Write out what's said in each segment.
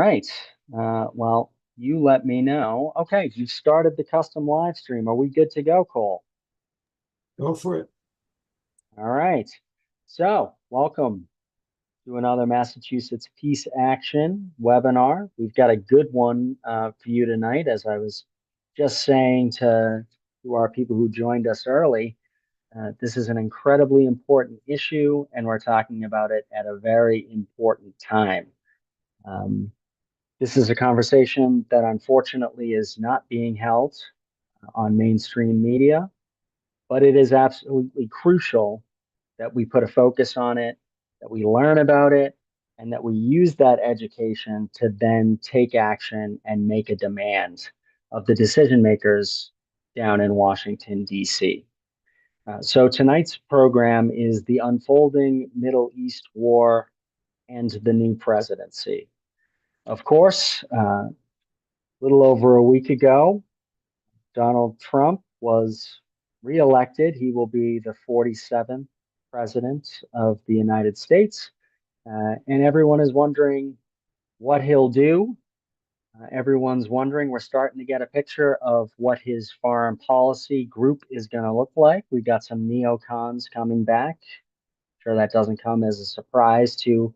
right. Well, you let me know. Okay, you started the custom live stream. Are we good to go, Cole? Go for it. All right. So, welcome to another Massachusetts Peace Action webinar. We've got a good one for you tonight. As I was just saying to our people who joined us early, this is an incredibly important issue, and we're talking about it at a very important time. Um, This is a conversation that unfortunately is not being held on mainstream media, but it is absolutely crucial that we put a focus on it, that we learn about it, and that we use that education to then take action and make a demand of the decision makers down in Washington, D.C. So tonight's program is the unfolding Middle East war and the new presidency. Of course, little over a week ago, Donald Trump was reelected. He will be the 47th president of the United States. And everyone is wondering what he'll do. Everyone's wondering, we're starting to get a picture of what his foreign policy group is going to look like. We got some neocons coming back. Sure, that doesn't come as a surprise to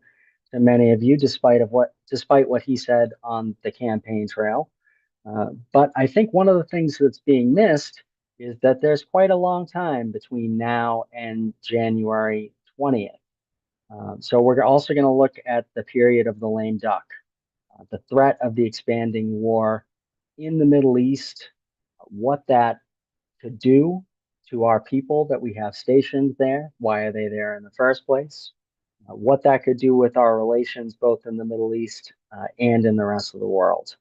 many of you, despite what he said on the campaign trail. But I think one of the things that's being missed is that there's quite a long time between now and January 20th. So we're also going to look at the period of the lame duck, the threat of the expanding war in the Middle East, what that could do to our people that we have stationed there. Why are they there in the first place? What that could do with our relations both in the Middle East and in the rest of the world.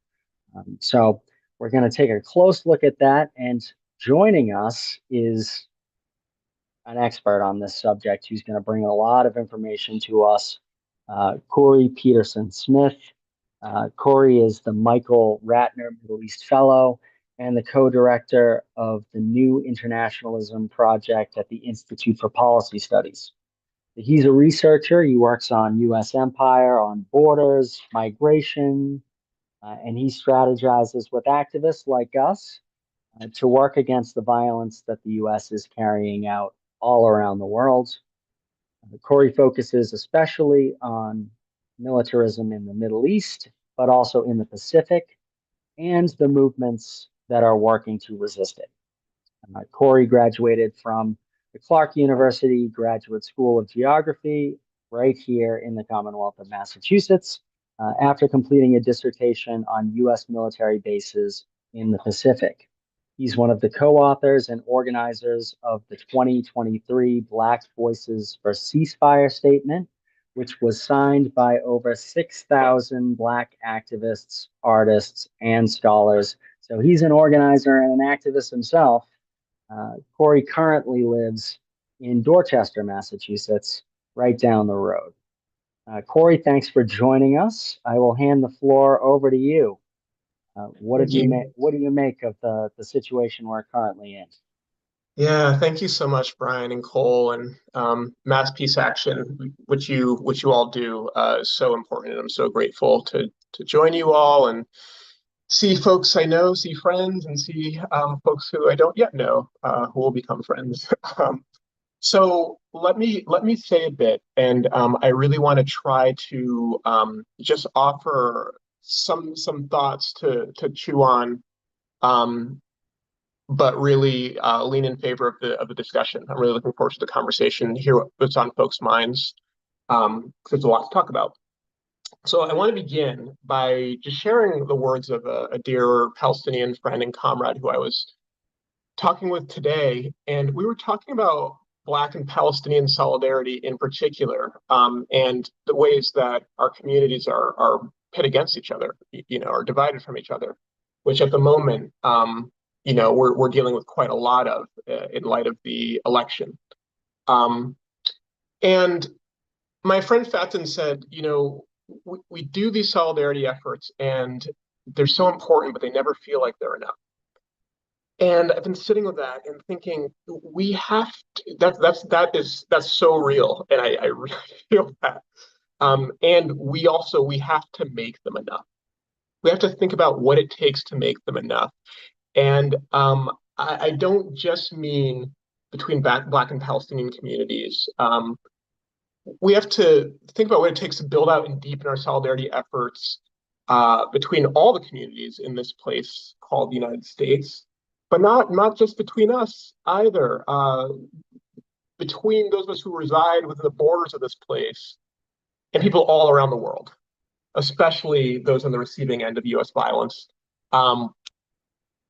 So we're going to take a close look at that. And joining us is an expert on this subject who's going to bring a lot of information to us, Khury Petersen-Smith. Khury is the Michael Ratner Middle East Fellow and the co-director of the new Internationalism Project at the Institute for Policy Studies. He's a researcher. He works on U.S. empire, on borders, migration, and he strategizes with activists like us to work against the violence that the U.S. is carrying out all around the world. Khury focuses especially on militarism in the Middle East, but also in the Pacific, and the movements that are working to resist it. Khury graduated from the Clark University Graduate School of Geography right here in the Commonwealth of Massachusetts after completing a dissertation on U.S. military bases in the Pacific. He's one of the co-authors and organizers of the 2023 Black Voices for Ceasefire statement, which was signed by over 6,000 Black activists, artists, and scholars. So he's an organizer and an activist himself. Khury currently lives in Dorchester, Massachusetts, right down the road. Khury, thanks for joining us. I will hand the floor over to you. What Thank you. What do you make of the situation we're currently in? Yeah, thank you so much, Brian and Cole, and Mass Peace Action, which you all do, is so important, and I'm so grateful to join you all and see folks I know, see friends, and see folks who I don't yet know who will become friends. So let me say a bit, and I really want to try to just offer some thoughts to chew on. But really lean in favor of the discussion. I'm really looking forward to the conversation, hear what's on folks' minds, because there's a lot to talk about. So I want to begin by just sharing the words of a dear Palestinian friend and comrade who I was talking with today, and we were talking about Black and Palestinian solidarity in particular, and the ways that our communities are pit against each other, are divided from each other, which at the moment, we're dealing with quite a lot of in light of the election. And my friend Fatin said, we do these solidarity efforts and they're so important, but they never feel like they're enough. And I've been sitting with that and thinking, we have to, that's so real. And I really feel that. And we have to make them enough. we have to think about what it takes to make them enough. And I don't just mean between Black and Palestinian communities. We have to think about what it takes to build out and deepen our solidarity efforts between all the communities in this place called the United States, but not just between us either. Between those of us who reside within the borders of this place and people all around the world, especially those on the receiving end of U.S. violence.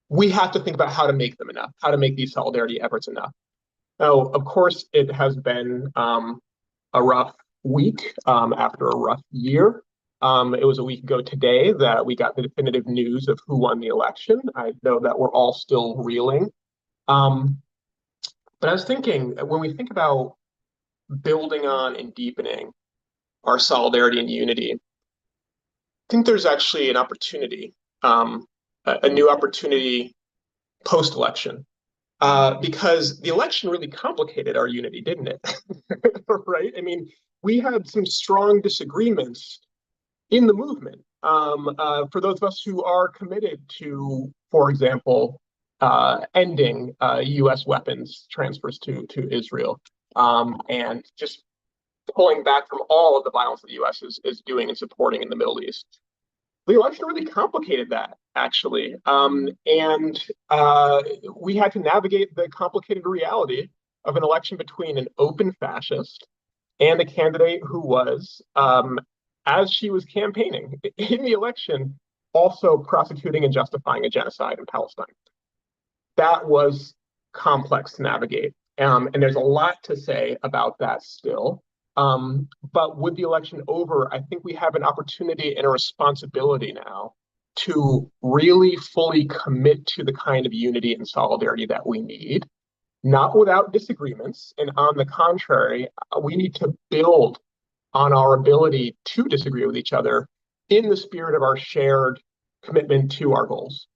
We have to think about how to make them enough, how to make these solidarity efforts enough. Now, of course, it has been a rough week after a rough year. It was a week ago today that we got the definitive news of who won the election. I know that we're all still reeling. But I was thinking, when we think about building on and deepening our solidarity and unity, I think there's actually an opportunity, a new opportunity post-election, because the election really complicated our unity, didn't it? Right? I mean, we had some strong disagreements in the movement. For those of us who are committed to, for example, ending U.S. weapons transfers to Israel, and just pulling back from all of the violence that the U.S. is doing and supporting in the Middle East. The election really complicated that, actually. And we had to navigate the complicated reality of an election between an open fascist and a candidate who was, as she was campaigning in the election, also prosecuting and justifying a genocide in Palestine. That was complex to navigate. And there's a lot to say about that still. But with the election over, I think we have an opportunity and a responsibility now to really fully commit to the kind of unity and solidarity that we need, not without disagreements. And on the contrary, we need to build on our ability to disagree with each other in the spirit of our shared commitment to our goals.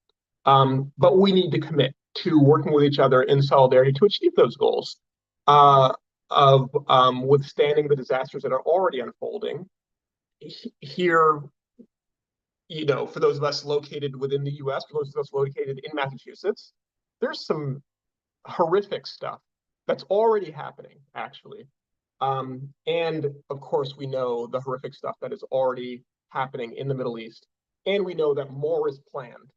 But we need to commit to working with each other in solidarity to achieve those goals. Of withstanding the disasters that are already unfolding here, for those of us located within the U.S., for those of us located in Massachusetts, there's some horrific stuff that's already happening, actually. And of course, we know the horrific stuff that is already happening in the Middle East, and we know that more is planned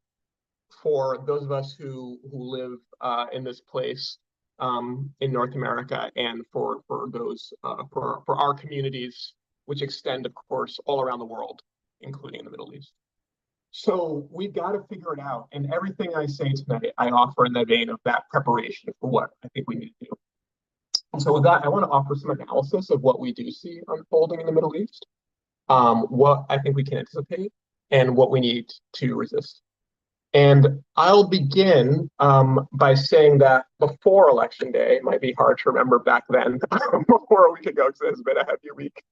for those of us who live in this place in North America, and for those for our communities, which extend, of course, all around the world, including in the Middle East. So we've got to figure it out, and everything I say tonight, I offer in the vein of that preparation for what I think we need to do. And so with that, I want to offer some analysis of what we do see unfolding in the Middle East, what I think we can anticipate, and what we need to resist. And I'll begin by saying that before Election Day, it might be hard to remember back then, before a week ago, because it has been a heavy week.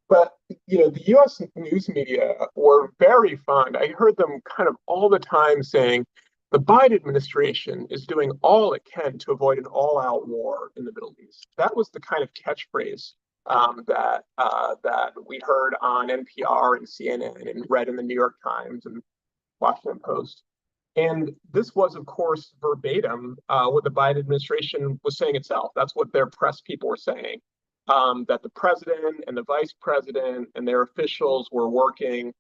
But the U.S. news media were very fond. I heard them kind of all the time saying the Biden administration is doing all it can to avoid an all-out war in the Middle East. That was the kind of catchphrase that we heard on NPR and CNN and read in the New York Times and Washington Post. And this was, of course, verbatim what the Biden administration was saying itself. That's what their press people were saying, that the president and the vice president and their officials were working,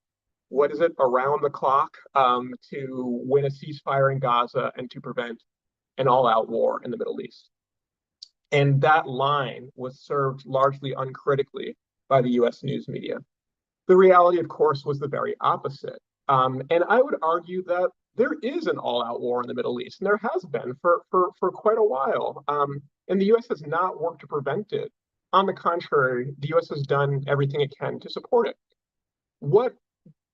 around the clock to win a ceasefire in Gaza and to prevent an all-out war in the Middle East. And that line was served largely uncritically by the U.S. news media. The reality, of course, was the very opposite. And I would argue that there is an all-out war in the Middle East, and there has been for quite a while. And the U.S. has not worked to prevent it. On the contrary, the U.S. has done everything it can to support it. What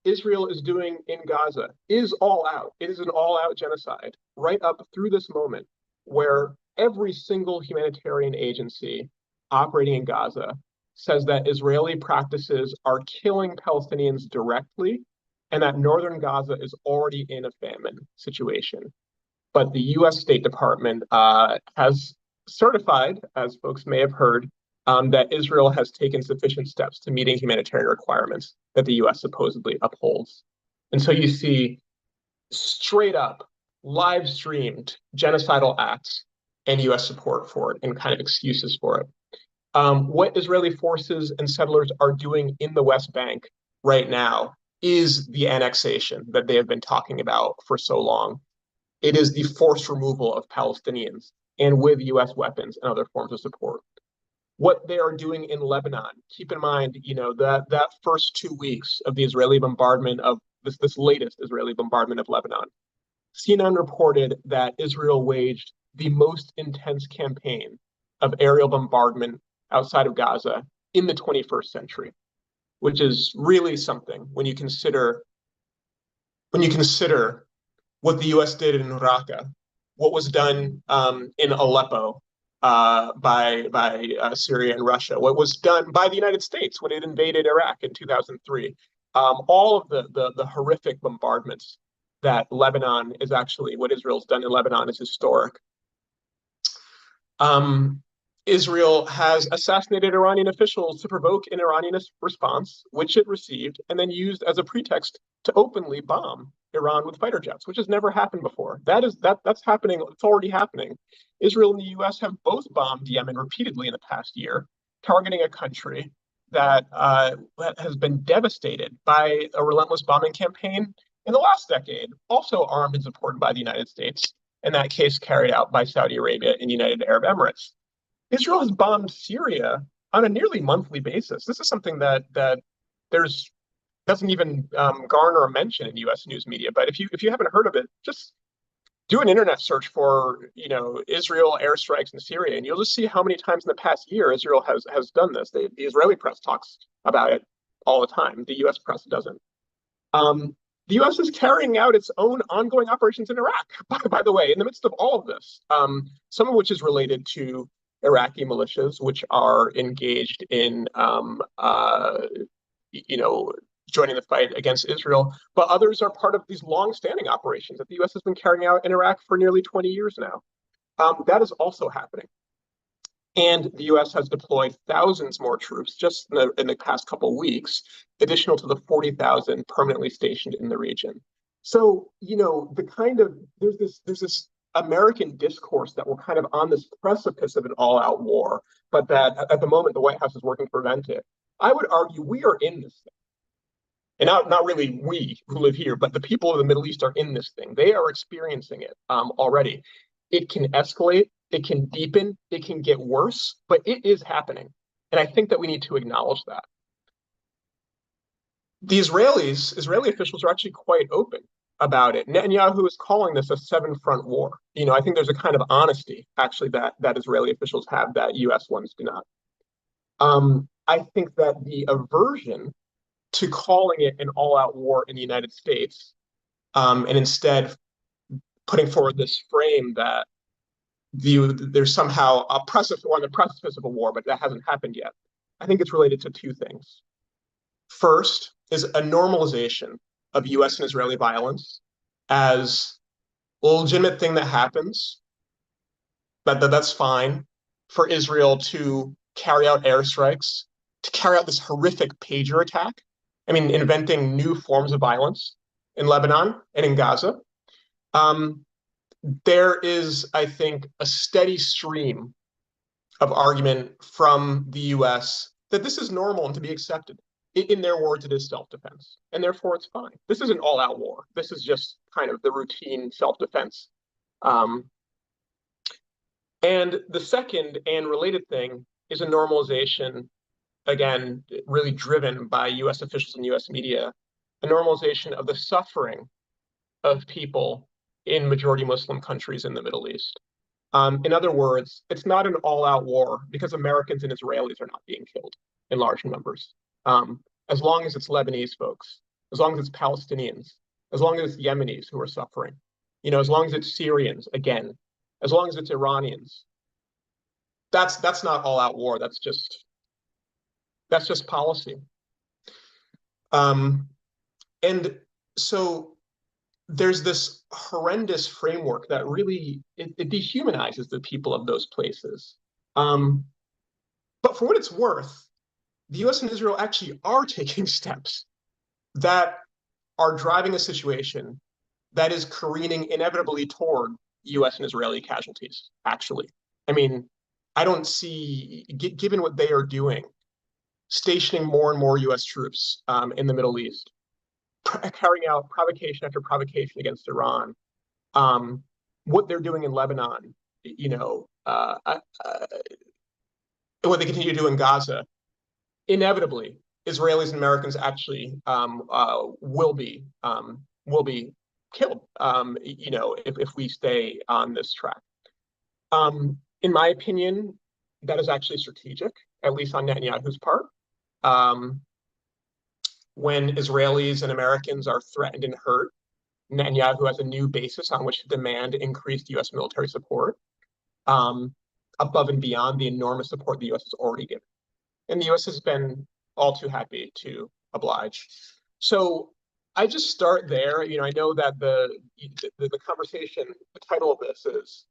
Israel is doing in Gaza is all out. It is an all-out genocide right up through this moment, where every single humanitarian agency operating in Gaza says that Israeli practices are killing Palestinians directly, and that northern Gaza is already in a famine situation. But the U.S. State Department has certified, as folks may have heard, that Israel has taken sufficient steps to meeting humanitarian requirements that the U.S. supposedly upholds. And so you see straight up live streamed genocidal acts and US support for it and kind of excuses for it. What Israeli forces and settlers are doing in the West Bank right now is the annexation that they have been talking about for so long. It is the forced removal of Palestinians, and with US weapons and other forms of support. What they are doing in Lebanon, keep in mind, that first 2 weeks of the Israeli bombardment of this latest Israeli bombardment of Lebanon, CNN reported that Israel waged the most intense campaign of aerial bombardment outside of Gaza in the 21st century, which is really something when you consider what the U.S. did in Raqqa, what was done in Aleppo by Syria and Russia, what was done by the United States when it invaded Iraq in 2003. All of the horrific bombardments that Lebanon is actually, what Israel's done in Lebanon is historic. Israel has assassinated Iranian officials to provoke an Iranian response, which it received, and then used as a pretext to openly bomb Iran with fighter jets, which has never happened before. That's happening. It's already happening. Israel and the U.S. have both bombed Yemen repeatedly in the past year, targeting a country that has been devastated by a relentless bombing campaign in the last decade, also armed and supported by the United States, in that case carried out by Saudi Arabia and United Arab Emirates. Israel has bombed Syria on a nearly monthly basis. This is something that doesn't even garner a mention in U.S. news media. But if you haven't heard of it, just do an internet search for Israel airstrikes in Syria, and you'll just see how many times in the past year Israel has done this. The Israeli press talks about it all the time. The U.S. press doesn't. The U.S. is carrying out its own ongoing operations in Iraq, by the way, in the midst of all of this, some of which is related to Iraqi militias, which are engaged in, joining the fight against Israel, but others are part of these long-standing operations that the U.S. has been carrying out in Iraq for nearly 20 years now. That is also happening. And the U.S. has deployed thousands more troops just in the past couple of weeks, additional to the 40,000 permanently stationed in the region. So, there's this American discourse that we're kind of on this precipice of an all-out war, but that at the moment the White House is working to prevent it. I would argue we are in this thing. And not really we who live here, but the people of the Middle East are in this thing. They are experiencing it already. It can escalate, it can deepen, it can get worse, but it is happening. And I think that we need to acknowledge that. The Israeli officials are actually quite open about it. Netanyahu is calling this a seven-front war. I think there's a kind of honesty, actually, that Israeli officials have that U.S. ones do not. I think that the aversion to calling it an all-out war in the United States, and instead putting forward this frame that there's somehow on the precipice of a war, but that hasn't happened yet. I think it's related to two things. First is a normalization of U.S. and Israeli violence as a legitimate thing that happens, that's fine for Israel to carry out airstrikes, to carry out this horrific pager attack. I mean, inventing new forms of violence in Lebanon and in Gaza. There is, I think, a steady stream of argument from the U.S. that this is normal and to be accepted. In their words, it is self-defense, and therefore it's fine. This isn't all-out war. This is just kind of the routine self-defense. And the second and related thing is a normalization, again, really driven by U.S. officials and U.S. media, a normalization of the suffering of people in majority Muslim countries in the Middle East. In other words, it's not an all-out war because Americans and Israelis are not being killed in large numbers. As long as it's Lebanese folks, as long as it's Palestinians, as long as it's Yemenis who are suffering, as long as it's Syrians, again, as long as it's Iranians, that's not all-out war. That's just policy. And so there's this horrendous framework that really it dehumanizes the people of those places. But for what it's worth, the U.S. and Israel actually are taking steps that are driving a situation that is careening inevitably toward U.S. and Israeli casualties, actually. I mean, I don't see, given what they are doing, stationing more and more U.S. troops in the Middle East, carrying out provocation after provocation against Iran, what they're doing in Lebanon, what they continue to do in Gaza, inevitably, Israelis and Americans actually will be killed, if we stay on this track. In my opinion, that is actually strategic, at least on Netanyahu's part. When Israelis and Americans are threatened and hurt, Netanyahu has a new basis on which to demand increased U.S. military support, above and beyond the enormous support the U.S. has already given. And the U.S. has been all too happy to oblige. So I just start there. I know that the conversation, the title of this is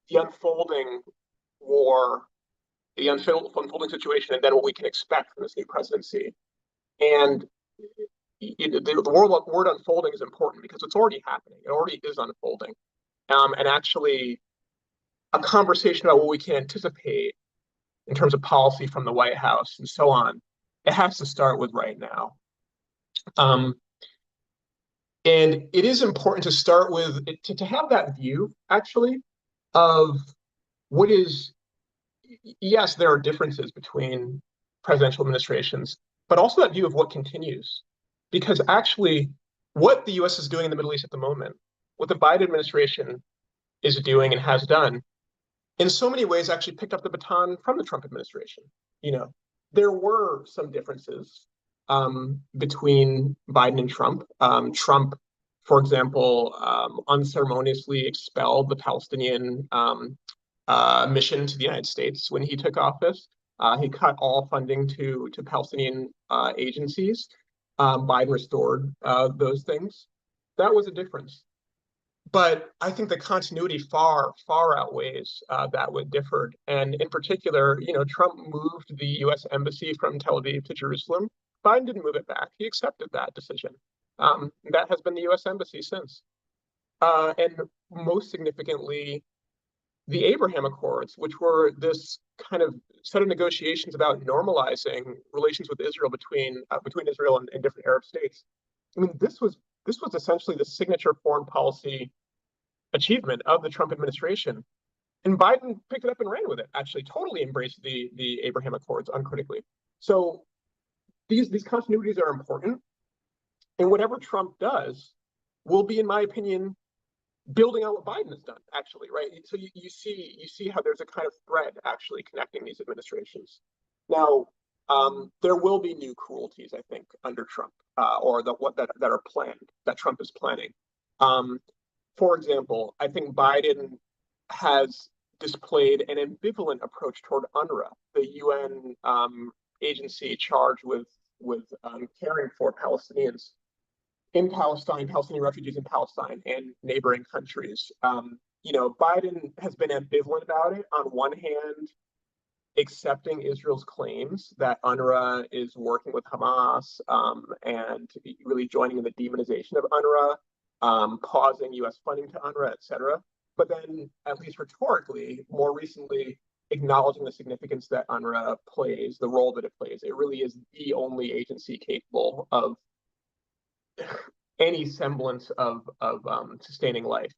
the unfolding war, the unfolding situation, and then what we can expect from this new presidency. And the word unfolding is important because it's already happening. It already is unfolding. And actually, a conversation about what we can anticipate in terms of policy from the White House and so on, it has to start with right now. And it is important to start with, to have that view, actually, of what is, yes, there are differences between presidential administrations, but also that view of what continues. Because actually, what the U.S. is doing in the Middle East at the moment, what the Biden administration is doing and has done, in so many ways actually picked up the baton from the Trump administration. There were some differences between Biden and Trump. Trump, for example, unceremoniously expelled the Palestinian mission to the United States when he took office. He cut all funding to Palestinian agencies. Biden restored those things. That was a difference. But I think the continuity far, far outweighs that what differed. And in particular, Trump moved the U.S. embassy from Tel Aviv to Jerusalem. Biden didn't move it back. He accepted that decision. That has been the U.S. embassy since. And most significantly, the Abraham Accords, which were this kind of set of negotiations about normalizing relations with Israel between Israel and different Arab states. I mean, this was essentially the signature foreign policy achievement of the Trump administration. And Biden picked it up and ran with it, actually totally embraced the Abraham Accords uncritically. So these continuities are important. And whatever Trump does will be, in my opinion, building on what Biden has done, actually, right? So you see how there's a kind of thread actually connecting these administrations. Now, there will be new cruelties, I think, under Trump, or that are planned, that Trump is planning. For example, I think Biden has displayed an ambivalent approach toward UNRWA, the UN agency charged with caring for Palestinians in Palestine, Palestinian refugees in Palestine and neighboring countries. Biden has been ambivalent about it. On one hand, accepting Israel's claims that UNRWA is working with Hamas and really joining in the demonization of UNRWA, pausing U.S. funding to UNRWA, et cetera. But then, at least rhetorically, more recently, acknowledging the significance that UNRWA plays, the role that it plays. It really is the only agency capable of any semblance of sustaining life,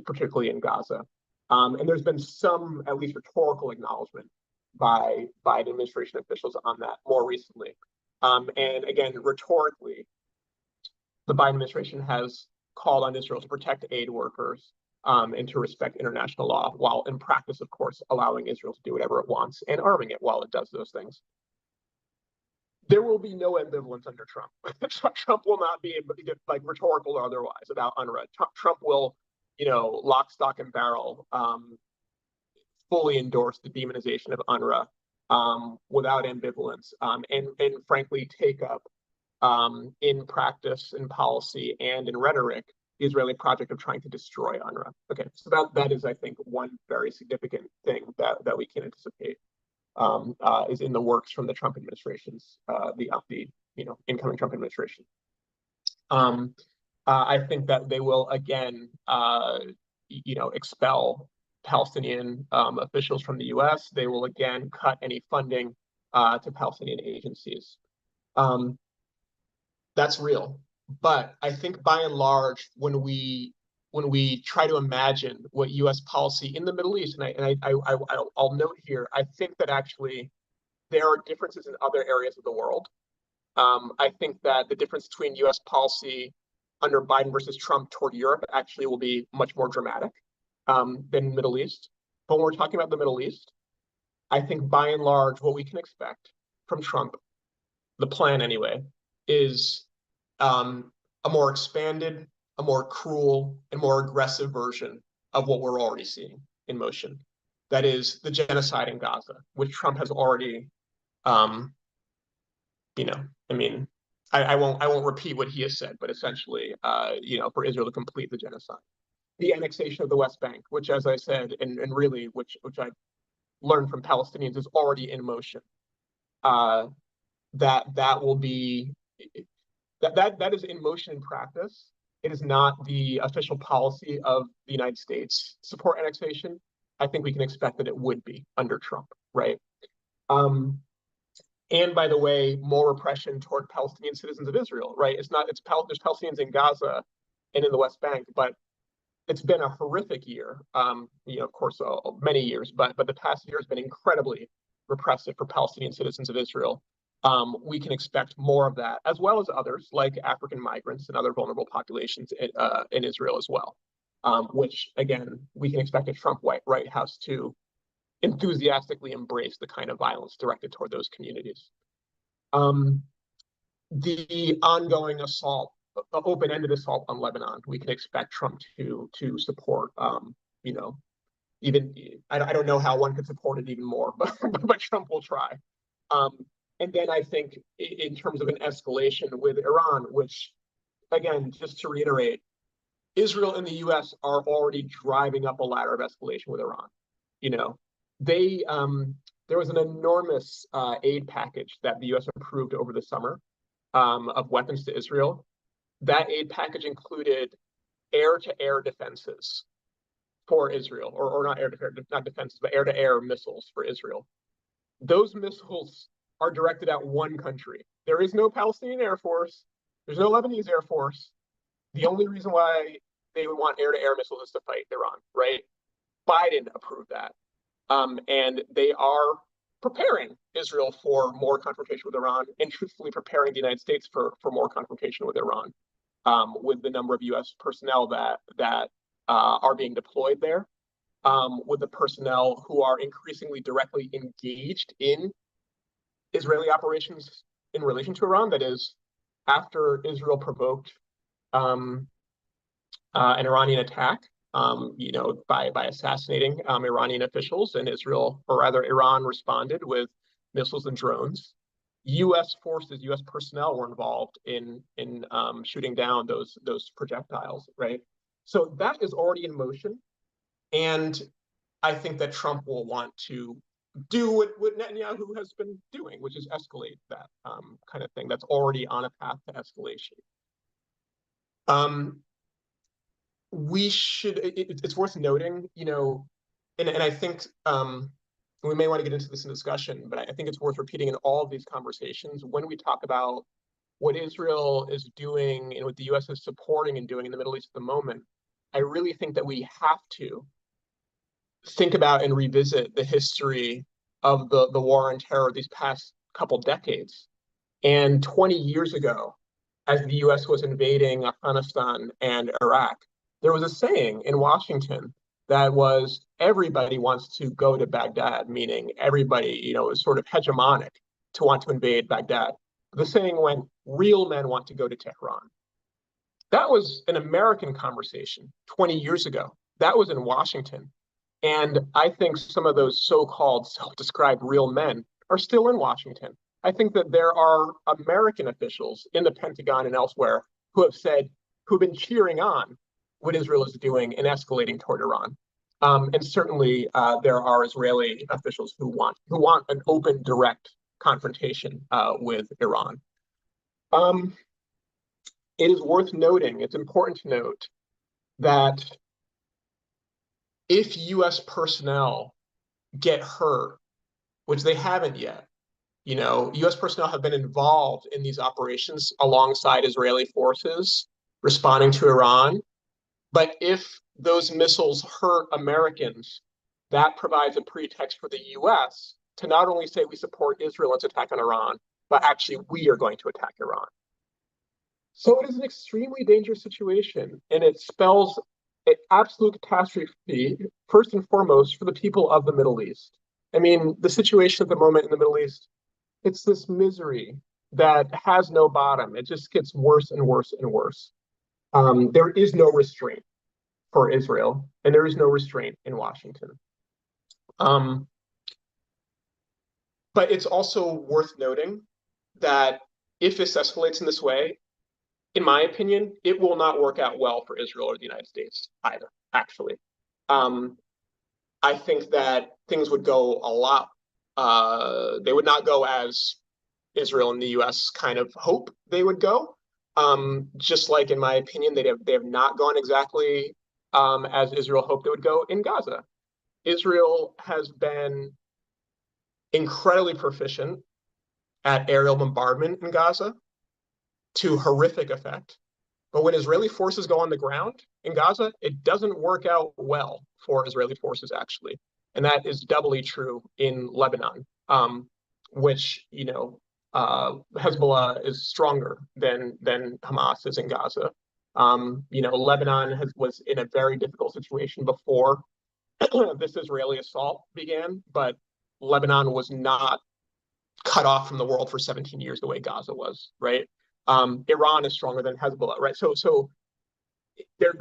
particularly in Gaza. And there's been some, at least rhetorical acknowledgement by Biden administration officials on that more recently. And again, rhetorically, the Biden administration has called on Israel to protect aid workers and to respect international law, while in practice, of course, allowing Israel to do whatever it wants and arming it while it does those things. There will be no ambivalence under Trump. Trump will not be like rhetorical or otherwise about UNRWA. Trump will, lock, stock, and barrel, fully endorse the demonization of UNRWA without ambivalence, and frankly take up in practice, in policy, and in rhetoric the Israeli project of trying to destroy UNRWA. Okay, so that is, I think, one very significant thing that we can anticipate. Is in the works from the Trump administration's the incoming Trump administration. Um, I think that they will again, expel Palestinian officials from the U.S. They will again cut any funding to Palestinian agencies. That's real. But I think by and large, when we try to imagine what U.S. policy in the Middle East, I'll note here, I think that actually there are differences in other areas of the world. I think that the difference between U.S. policy under Biden versus Trump toward Europe actually will be much more dramatic than the Middle East. But when we're talking about the Middle East, I think by and large, what we can expect from Trump, the plan anyway, is a more expanded, a more cruel, and more aggressive version of what we're already seeing in motion. That is the genocide in Gaza, which Trump has already, I mean, I won't repeat what he has said, but essentially, for Israel to complete the genocide. The annexation of the West Bank, which, as I said, and really, which I learned from Palestinians, is already in motion. That will be that is in motion in practice. It is not the official policy of the United States support annexation. I think we can expect that it would be under Trump, right? And by the way, more repression toward Palestinian citizens of Israel, right? There's Palestinians in Gaza and in the West Bank, but it's been a horrific year. Of course, many years, but the past year has been incredibly repressive for Palestinian citizens of Israel. We can expect more of that, as well as others like African migrants and other vulnerable populations in Israel as well, which, again, we can expect a Trump White House to enthusiastically embrace the kind of violence directed toward those communities. The ongoing assault, open-ended assault on Lebanon, we can expect Trump to support. Even I don't know how one could support it even more, but Trump will try. And then I think in terms of an escalation with Iran, which, again, just to reiterate, Israel and the U.S. are already driving up a ladder of escalation with Iran. There was an enormous aid package that the U.S. approved over the summer of weapons to Israel. That aid package included air-to-air defenses for Israel, or not air-to-air, not defenses, but air-to-air missiles for Israel. Those missiles are directed at one country. There is no Palestinian Air Force. There's no Lebanese Air Force. The only reason why they would want air-to-air missiles is to fight Iran, right? Biden approved that. And they are preparing Israel for more confrontation with Iran, and truthfully preparing the United States for more confrontation with Iran, with the number of U.S. personnel that are being deployed there, with the personnel who are increasingly directly engaged in Israeli operations in relation to Iran. That is, after Israel provoked an Iranian attack, by assassinating Iranian officials, and Israel, or rather Iran, responded with missiles and drones. U.S. forces, U.S. personnel were involved in shooting down those projectiles, right? So that is already in motion, and I think that Trump will want to do what Netanyahu has been doing, which is escalate that kind of thing. That's already on a path to escalation. It's worth noting, and I think we may want to get into this in discussion, but I think it's worth repeating in all of these conversations when we talk about what Israel is doing and what the U.S. is supporting and doing in the Middle East at the moment. I really think that we have to think about and revisit the history of the war on terror these past couple decades. And 20 years ago, as the U.S. was invading Afghanistan and Iraq, there was a saying in Washington that was, everybody wants to go to Baghdad, meaning everybody, is sort of hegemonic to want to invade Baghdad. The saying went, real men want to go to Tehran. That was an American conversation 20 years ago. That was in Washington. And I think some of those so-called self-described real men are still in Washington. I think that there are American officials in the Pentagon and elsewhere who've been cheering on what Israel is doing and escalating toward Iran. And certainly there are Israeli officials who want an open, direct confrontation with Iran. it is worth noting, it's important to note that if US personnel get hurt, which they haven't yet, US personnel have been involved in these operations alongside Israeli forces responding to Iran. But if those missiles hurt Americans, that provides a pretext for the US to not only say we support Israel's attack on Iran, but actually we are going to attack Iran. So it is an extremely dangerous situation, and it spells an absolute catastrophe, first and foremost, for the people of the Middle East. I mean, the situation at the moment in the Middle East, it's this misery that has no bottom. It just gets worse and worse and worse. There is no restraint for Israel, and there is no restraint in Washington. But it's also worth noting that if this escalates in this way, in my opinion, it will not work out well for Israel or the United States either, actually. I think that things would go a lot, they would not go as Israel and the US kind of hope they would go. Just like, in my opinion, they have not gone exactly as Israel hoped they would go in Gaza. Israel has been incredibly proficient at aerial bombardment in Gaza to horrific effect. But when Israeli forces go on the ground in Gaza, it doesn't work out well for Israeli forces, actually. And that is doubly true in Lebanon, which, Hezbollah is stronger than Hamas is in Gaza. Lebanon was in a very difficult situation before this Israeli assault began, but Lebanon was not cut off from the world for 17 years the way Gaza was, right? Iran is stronger than Hezbollah, right? So they're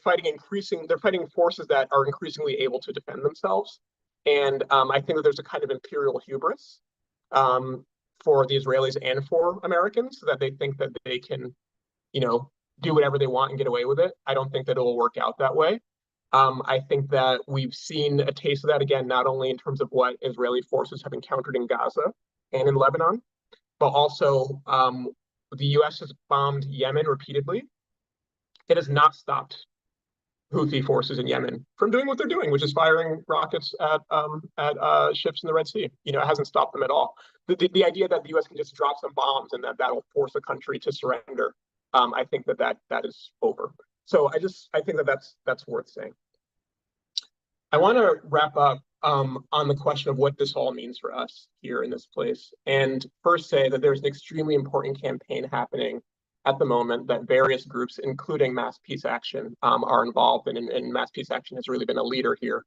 fighting forces that are increasingly able to defend themselves. And I think that there's a kind of imperial hubris for the Israelis and for Americans, that they think that they can, do whatever they want and get away with it. I don't think that it will work out that way. I think that we've seen a taste of that again, not only in terms of what Israeli forces have encountered in Gaza and in Lebanon, but also the U.S. has bombed Yemen repeatedly. It has not stopped Houthi forces in Yemen from doing what they're doing, which is firing rockets at ships in the Red Sea. It hasn't stopped them at all. The idea that the U.S. can just drop some bombs and that'll force a country to surrender, I think that is over. So I think that that's worth saying. I want to wrap up on the question of what this all means for us here in this place, and first say that there's an extremely important campaign happening at the moment that various groups, including Mass Peace Action, are involved in, and Mass Peace Action has really been a leader here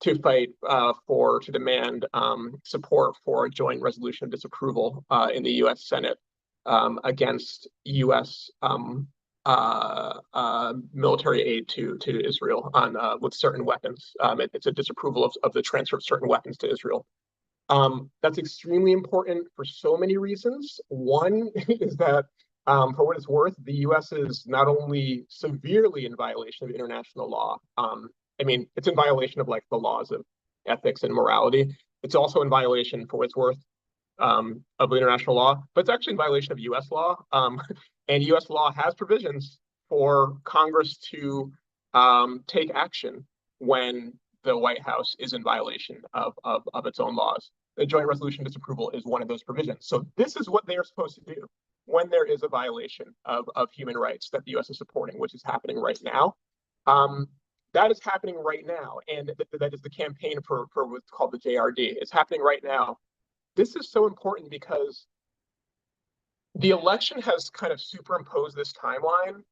to fight to demand support for a joint resolution of disapproval in the U.S. Senate against U.S. Military aid to Israel with certain weapons. It's a disapproval of the transfer of certain weapons to Israel. That's extremely important for so many reasons. One is that, for what it's worth, the U.S. is not only severely in violation of international law. It's in violation of the laws of ethics and morality. It's also in violation, for what it's worth, of international law, but it's actually in violation of U.S. law. And U.S. law has provisions for Congress to take action when the White House is in violation of its own laws. The joint resolution disapproval is one of those provisions. So this is what they are supposed to do when there is a violation of human rights that the U.S. is supporting, which is happening right now. That is happening right now, and that is the campaign for what's called the JRD. It's happening right now. This is so important because the election has kind of superimposed this timeline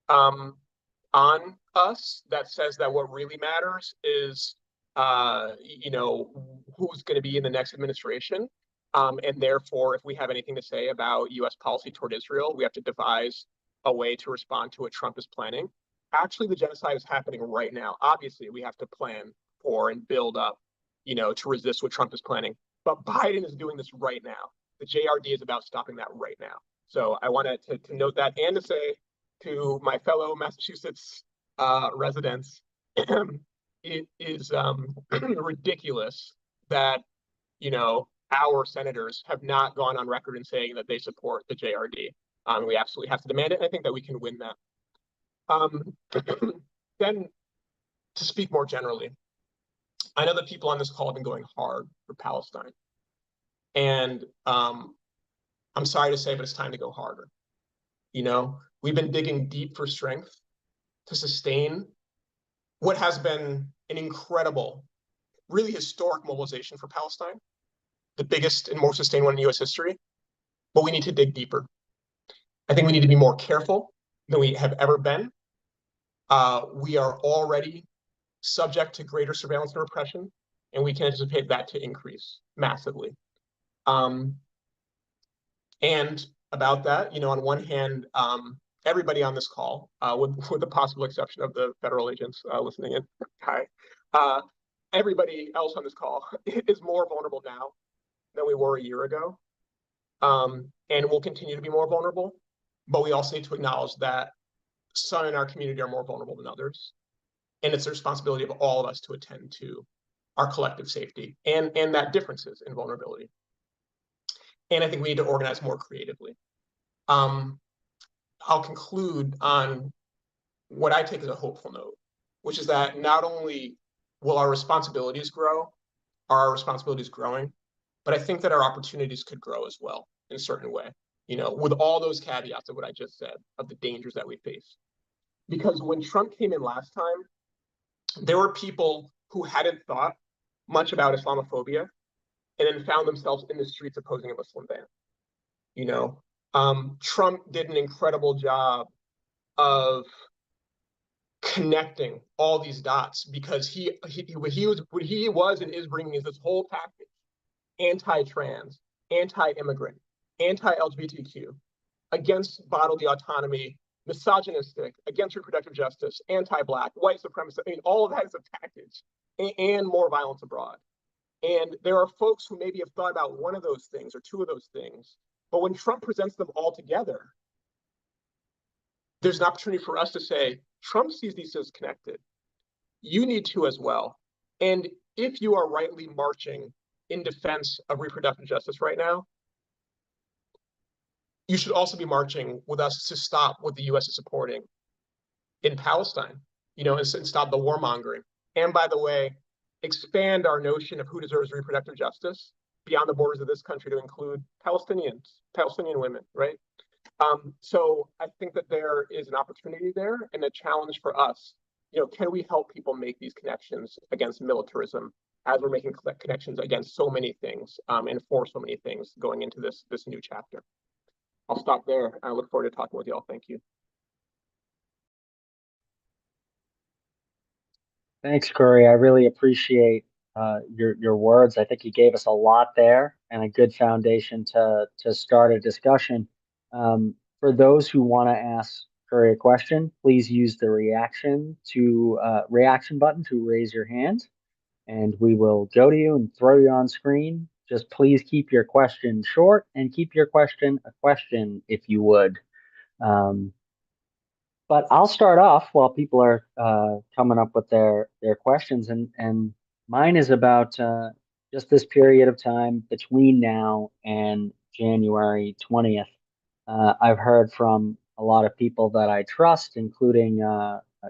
on us that says that what really matters is, who's going to be in the next administration. And therefore, if we have anything to say about U.S. policy toward Israel, we have to devise a way to respond to what Trump is planning. Actually, the genocide is happening right now. Obviously, we have to plan for and build up, to resist what Trump is planning. But Biden is doing this right now. The JRD is about stopping that right now. So I wanted to note that, and to say to my fellow Massachusetts residents, it is ridiculous that, our senators have not gone on record in saying that they support the JRD. We absolutely have to demand it. And I think that we can win that. Then, to speak more generally, I know that people on this call have been going hard for Palestine. And I'm sorry to say, but it's time to go harder. We've been digging deep for strength to sustain what has been an incredible, really historic mobilization for Palestine, the biggest and most sustained one in U.S. history. But we need to dig deeper. I think we need to be more careful than we have ever been. We are already subject to greater surveillance and repression, and we can anticipate that to increase massively. And about that, on one hand, everybody on this call, with the possible exception of the federal agents listening in, hi, everybody else on this call is more vulnerable now than we were a year ago, and will continue to be more vulnerable. But we also need to acknowledge that some in our community are more vulnerable than others, and it's the responsibility of all of us to attend to our collective safety and that differences in vulnerability. And I think we need to organize more creatively. I'll conclude on what I take as a hopeful note, which is that not only will our responsibilities grow, are our responsibilities growing, but I think that our opportunities could grow as well in a certain way, with all those caveats of what I just said, of the dangers that we face. Because when Trump came in last time, there were people who hadn't thought much about Islamophobia and then found themselves in the streets opposing a Muslim ban. Trump did an incredible job of connecting all these dots because what he was and is bringing is this whole package: anti-trans, anti-immigrant, anti-LGBTQ, against bodily autonomy, misogynistic, against reproductive justice, anti-Black, white supremacist. I mean, all of that is a package, and more violence abroad. And there are folks who maybe have thought about one of those things or two of those things, but when Trump presents them all together, there's an opportunity for us to say, Trump sees these as connected. You need to as well. And if you are rightly marching in defense of reproductive justice right now, you should also be marching with us to stop what the U.S. is supporting in Palestine, and stop the warmongering. And by the way, expand our notion of who deserves reproductive justice beyond the borders of this country to include Palestinian women, right? So I think that there is an opportunity there, and a challenge for us. Can we help people make these connections against militarism as we're making connections against so many things, and for so many things going into this new chapter? I'll stop there. I look forward to talking with you all. Thank you. Thanks, Khury. I really appreciate your words. I think you gave us a lot there and a good foundation to start a discussion. For those who want to ask Khury a question, please use the reaction button to raise your hand, and we will go to you and throw you on screen. Just please keep your question short and keep your question a question if you would. But I'll start off while people are coming up with their questions, and mine is about just this period of time between now and January 20th. I've heard from a lot of people that I trust, including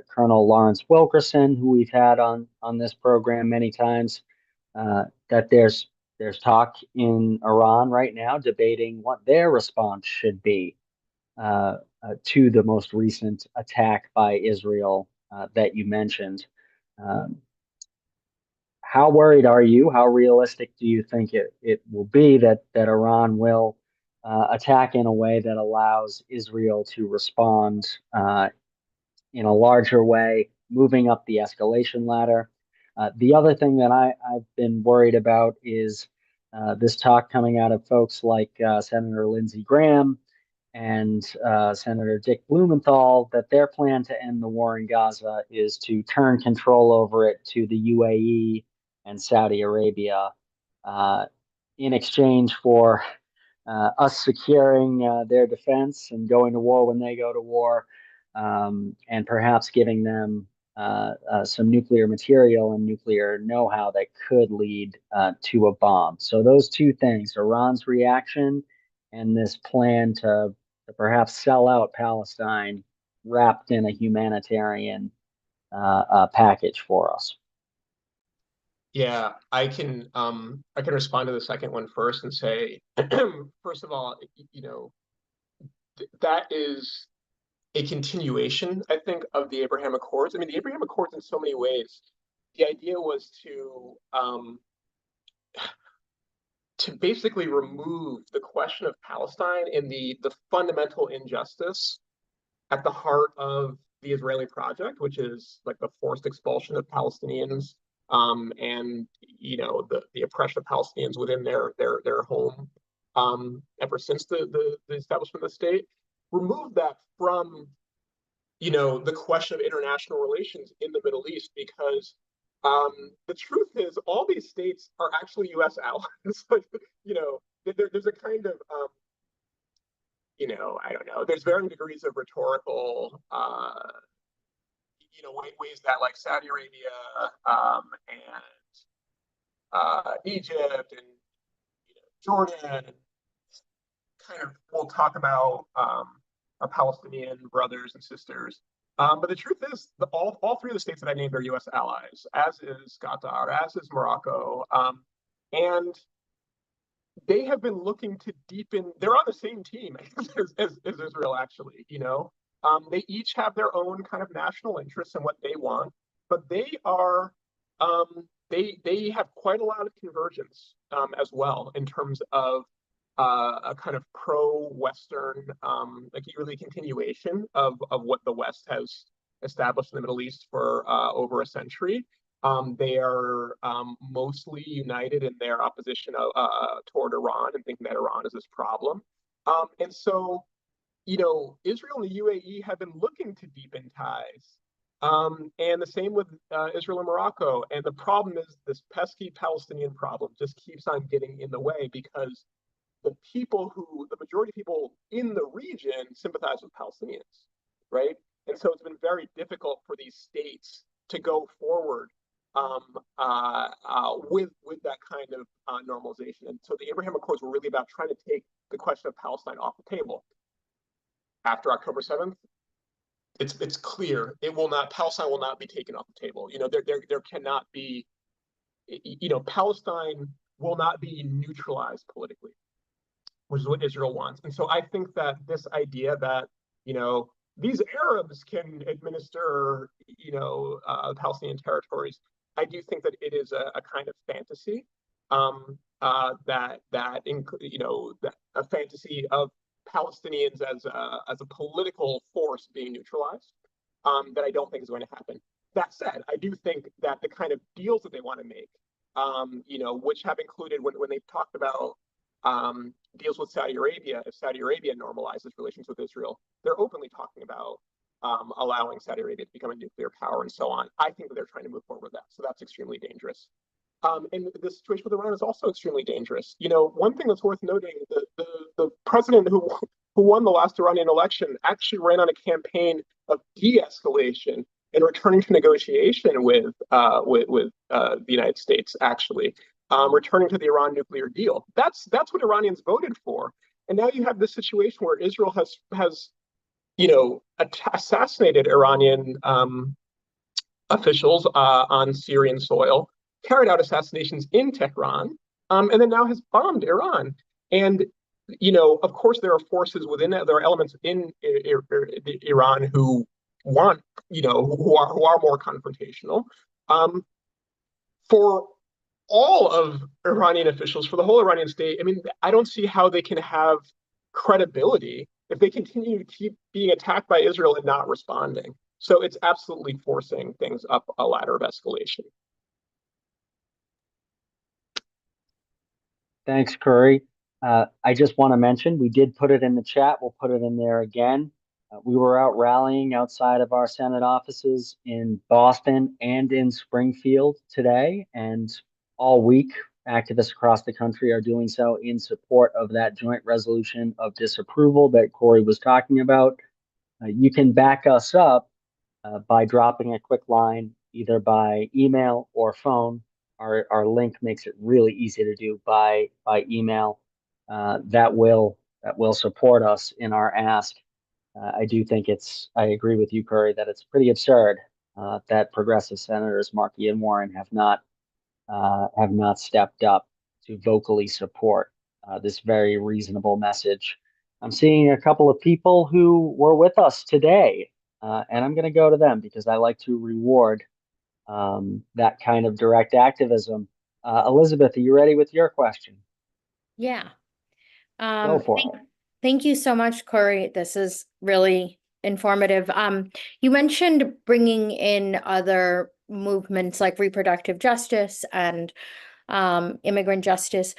Colonel Lawrence Wilkerson, who we've had on this program many times, that there's talk in Iran right now debating what their response should be to the most recent attack by Israel that you mentioned. Um, how worried are you? How realistic do you think it will be that Iran will attack in a way that allows Israel to respond in a larger way, moving up the escalation ladder? The other thing that I've been worried about is this talk coming out of folks like Senator Lindsey Graham and Senator Dick Blumenthal, that their plan to end the war in Gaza is to turn control over it to the UAE and Saudi Arabia in exchange for us securing their defense and going to war when they go to war, and perhaps giving them some nuclear material and nuclear know-how that could lead to a bomb. So those two things, Iran's reaction and this plan to to perhaps sell out Palestine wrapped in a humanitarian package for us? Yeah, I can respond to the second one first and say, first of all, that is a continuation, I think, of the Abraham Accords. I mean, the Abraham Accords, in so many ways, the idea was to basically remove the question of Palestine and the fundamental injustice at the heart of the Israeli project, which is like the forced expulsion of Palestinians, and the oppression of Palestinians within their home, ever since the establishment of the state. Remove that from the question of international relations in the Middle East, because the truth is all these states are actually U.S. allies. Like, there's a kind of I don't know. There's varying degrees of rhetorical, ways that like Saudi Arabia, and Egypt and Jordan kind of will talk about our Palestinian brothers and sisters. But the truth is, all three of the states that I named are U.S. allies, as is Qatar, as is Morocco, and they have been looking to deepen. They're on the same team as Israel, actually. They each have their own kind of national interests and what they want, but they have quite a lot of convergence as well in terms of a kind of pro-Western, like really continuation of what the West has established in the Middle East for over a century. They are mostly united in their opposition toward Iran and thinking that Iran is this problem. And so, Israel and the UAE have been looking to deepen ties. And the same with Israel and Morocco. And the problem is this pesky Palestinian problem just keeps on getting in the way because the majority of people in the region sympathize with Palestinians, right? And so it's been very difficult for these states to go forward with that kind of normalization. And so the Abraham Accords were really about trying to take the question of Palestine off the table. After October 7th, it's clear Palestine will not be taken off the table. There cannot be, Palestine will not be neutralized politically, which is what Israel wants. And so I think that this idea that, these Arabs can administer, Palestinian territories, I do think that it is a kind of fantasy, that a fantasy of Palestinians as a political force being neutralized, that I don't think is going to happen. That said, I do think that the kind of deals that they want to make, which have included when they've talked about deals with Saudi Arabia, if Saudi Arabia normalizes relations with Israel, they're openly talking about allowing Saudi Arabia to become a nuclear power and so on. I think that they're trying to move forward with that. So that's extremely dangerous. And the situation with Iran is also extremely dangerous. One thing that's worth noting, the president who won the last Iranian election actually ran on a campaign of de-escalation and returning to negotiation with the United States, actually. Returning to the Iran nuclear deal. That's what Iranians voted for. And now you have this situation where Israel has assassinated Iranian officials on Syrian soil, carried out assassinations in Tehran, and then now has bombed Iran. And of course, there are forces within that. There are elements in Iran who want, who are more confrontational. For all of Iranian officials, for the whole Iranian state, I mean, I don't see how they can have credibility if they continue to keep being attacked by Israel and not responding. So it's absolutely forcing things up a ladder of escalation. Thanks, Khury. I just want to mention, we did put it in the chat. We'll put it in there again. We were out rallying outside of our Senate offices in Boston and in Springfield today, and all week, activists across the country are doing so in support of that joint resolution of disapproval that Khury was talking about. You can back us up by dropping a quick line, either by email or phone. Our link makes it really easy to do by email. That will that will support us in our ask. I do think I agree with you, Khury, that it's pretty absurd that progressive senators Markey and Warren have not stepped up to vocally support this very reasonable message. I'm seeing a couple of people who were with us today, and I'm going to go to them because I like to reward that kind of direct activism. Elizabeth, are you ready with your question? Yeah. Go for it. Thank you so much, Khury. This is really informative. You mentioned bringing in other movements like reproductive justice and immigrant justice.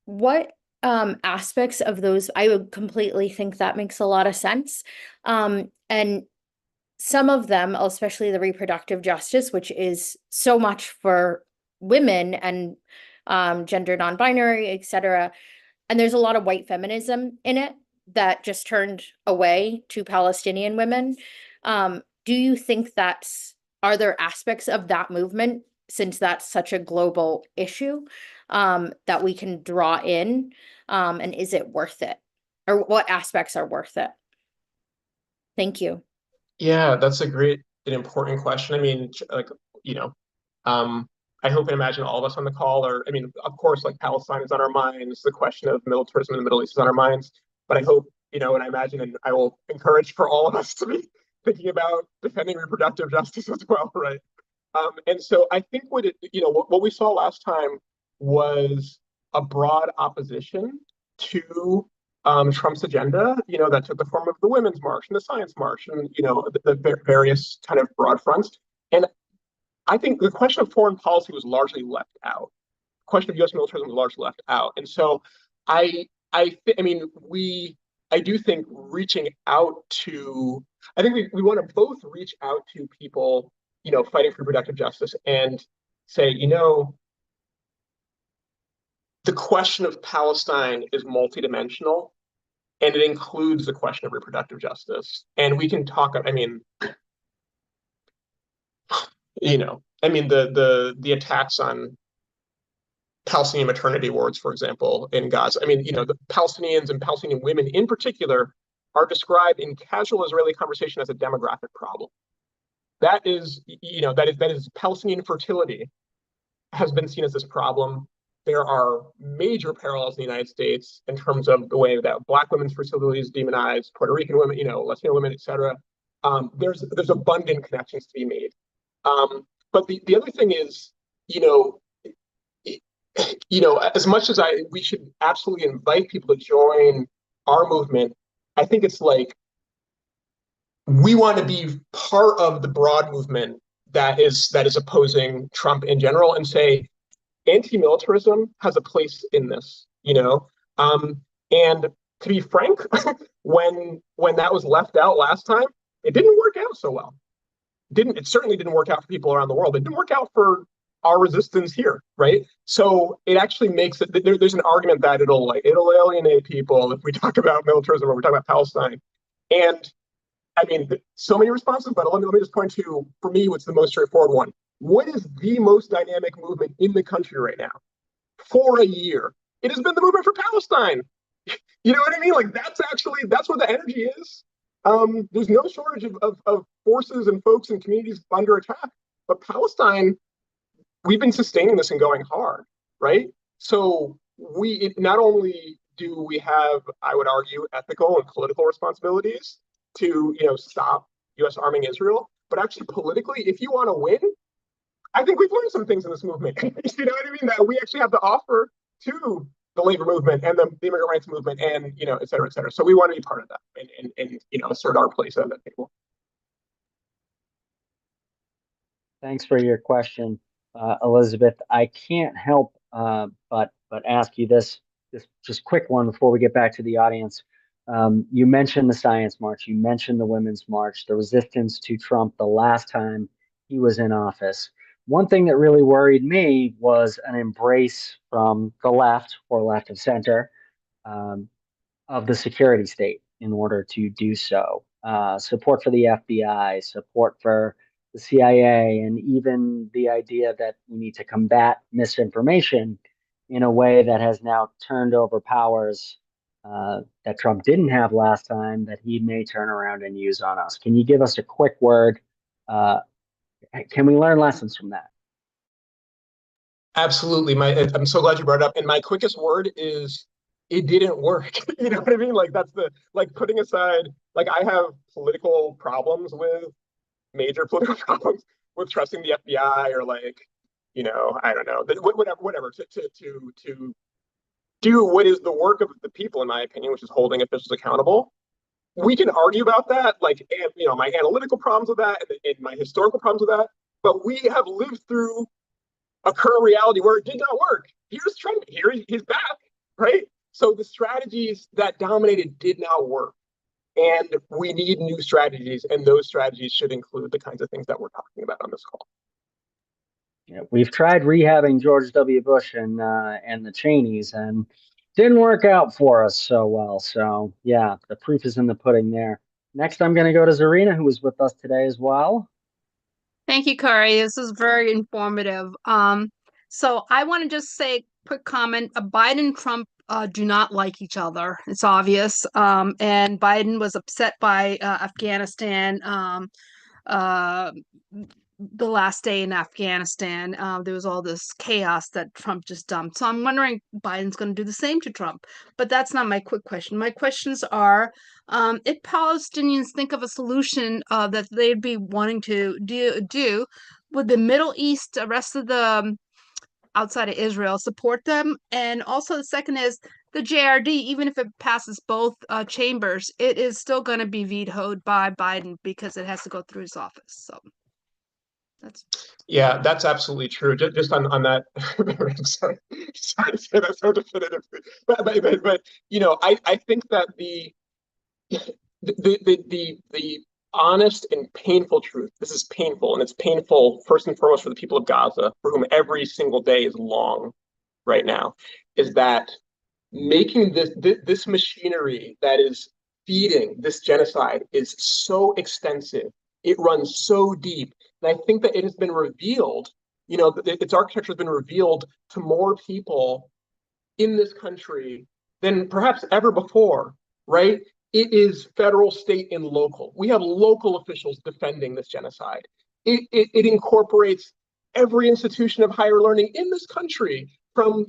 What aspects of those, I would completely think that makes a lot of sense. And some of them, especially the reproductive justice, which is so much for women and gender non-binary, etc. And there's a lot of white feminism in it that just turned away to Palestinian women. Do you think are there aspects of that movement, since that's such a global issue, that we can draw in? And is it worth it? Or what aspects are worth it? Thank you. Yeah, that's a great and important question. I mean, like, you know, I hope and imagine all of us on the call are, I mean, of course, like Palestine is on our minds, the question of militarism in the Middle East is on our minds, but I hope, and I imagine, and I will encourage for all of us to be thinking about defending reproductive justice as well, right? And so I think what we saw last time was a broad opposition to Trump's agenda, that took the form of the Women's March and the Science March and, the various kind of broad fronts. And I think the question of foreign policy was largely left out. The question of U.S. militarism was largely left out. And so I do think reaching out to, I think we want to both reach out to people, fighting for reproductive justice and say, the question of Palestine is multidimensional, and it includes the question of reproductive justice. And we can talk, the attacks on Palestinian maternity wards, for example, in Gaza. The Palestinians and Palestinian women in particular are described in casual Israeli conversation as a demographic problem. That is Palestinian fertility has been seen as this problem. There are major parallels in the United States in terms of the way that Black women's fertility is demonized, Puerto Rican women, Latino women, etc. There's abundant connections to be made. But the other thing is, as much as we should absolutely invite people to join our movement, I think it's like we want to be part of the broad movement that is opposing Trump in general and say anti-militarism has a place in this, and to be frank, when that was left out last time, it didn't work out so well. It certainly didn't work out for people around the world. It didn't work out for our resistance here, right? So it actually makes it, there's an argument that it'll alienate people if we talk about militarism or we talk about Palestine. And so many responses, but let me just point to, for me, what's the most straightforward one. What is the most dynamic movement in the country right now? For a year, it has been the movement for Palestine. You know what I mean? Like that's where the energy is. There's no shortage of forces and folks and communities under attack, but Palestine, we've been sustaining this and going hard, right? So not only do we have, I would argue, ethical and political responsibilities to, stop U.S. arming Israel, but actually politically, if you want to win, I think we've learned some things in this movement. You know what I mean? That we actually have to offer to the labor movement and the immigrant rights movement and, et cetera, et cetera. So we want to be part of that and assert our place at that table. Thanks for your question, Elizabeth. I can't help but ask you this just quick one before we get back to the audience. You mentioned the Science March, you mentioned the Women's March, the resistance to Trump the last time he was in office. One thing that really worried me was an embrace from the left or left of center of the security state in order to do so. Support for the FBI, support for the CIA, and even the idea that we need to combat misinformation in a way that has now turned over powers that Trump didn't have last time that he may turn around and use on us. Can you give us a quick word? Can we learn lessons from that? Absolutely. I'm so glad you brought it up. And my quickest word is it didn't work. You know what I mean? Like that's like putting aside, like I have political problems with major political problems with trusting the FBI or like, I don't know, whatever to do what is the work of the people, in my opinion, which is holding officials accountable. We can argue about that, like, my analytical problems with that and my historical problems with that. But we have lived through a current reality where it did not work. Here's Trump. Here he's back, right? So the strategies that dominated did not work. And we need new strategies, and those strategies should include the kinds of things that we're talking about on this call. Yeah, we've tried rehabbing George W. Bush and the Cheneys, and didn't work out for us so well. So yeah, the proof is in the pudding there. Next, I'm going to go to Zarina, who was with us today as well. Thank you, Khury. This is very informative. So I want to just say a quick comment. Biden and Trump do not like each other. It's obvious. And Biden was upset by Afghanistan. The last day in Afghanistan, there was all this chaos that Trump just dumped. So I'm wondering Biden's going to do the same to Trump. But that's not my quick question. My questions are, if Palestinians think of a solution that they'd be wanting to do, would the Middle East, the rest of the outside of Israel, support them? And also the second is the JRD, even if it passes both chambers, it is still going to be vetoed by Biden because it has to go through his office. So that's absolutely true. Just on that, I'm sorry to say that so definitively, but I think that the honest and painful truth. This is painful, and it's painful first and foremost for the people of Gaza, for whom every single day is long right now. Is that making this machinery that is feeding this genocide is so extensive. It runs so deep. And I think that it has been revealed, its architecture has been revealed to more people in this country than perhaps ever before, right? It is federal, state, and local. We have local officials defending this genocide. It incorporates every institution of higher learning in this country, from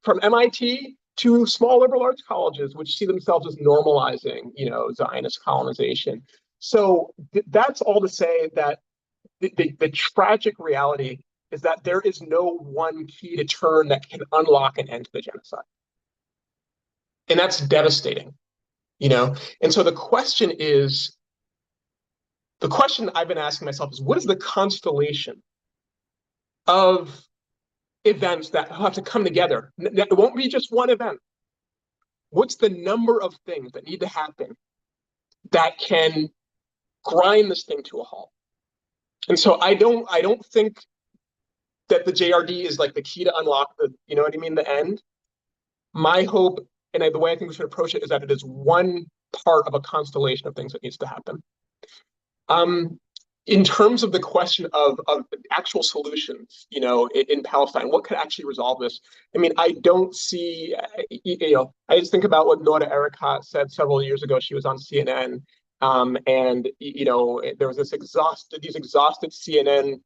from MIT to small liberal arts colleges, which see themselves as normalizing, Zionist colonization. So that's all to say that the tragic reality is that there is no one key to turn that can unlock an end to the genocide. And that's devastating, And so the question I've been asking myself is, what is the constellation of events that have to come together? It won't be just one event. What's the number of things that need to happen that can grind this thing to a halt? And so I don't think that the JRD is like the key to unlock the end. My hope, and the way I think we should approach it, is that it is one part of a constellation of things that needs to happen. In terms of the question of actual solutions, in Palestine, what could actually resolve this? I mean, I don't see, I just think about what Nora Erekat said several years ago. She was on CNN, and there was these exhausted CNN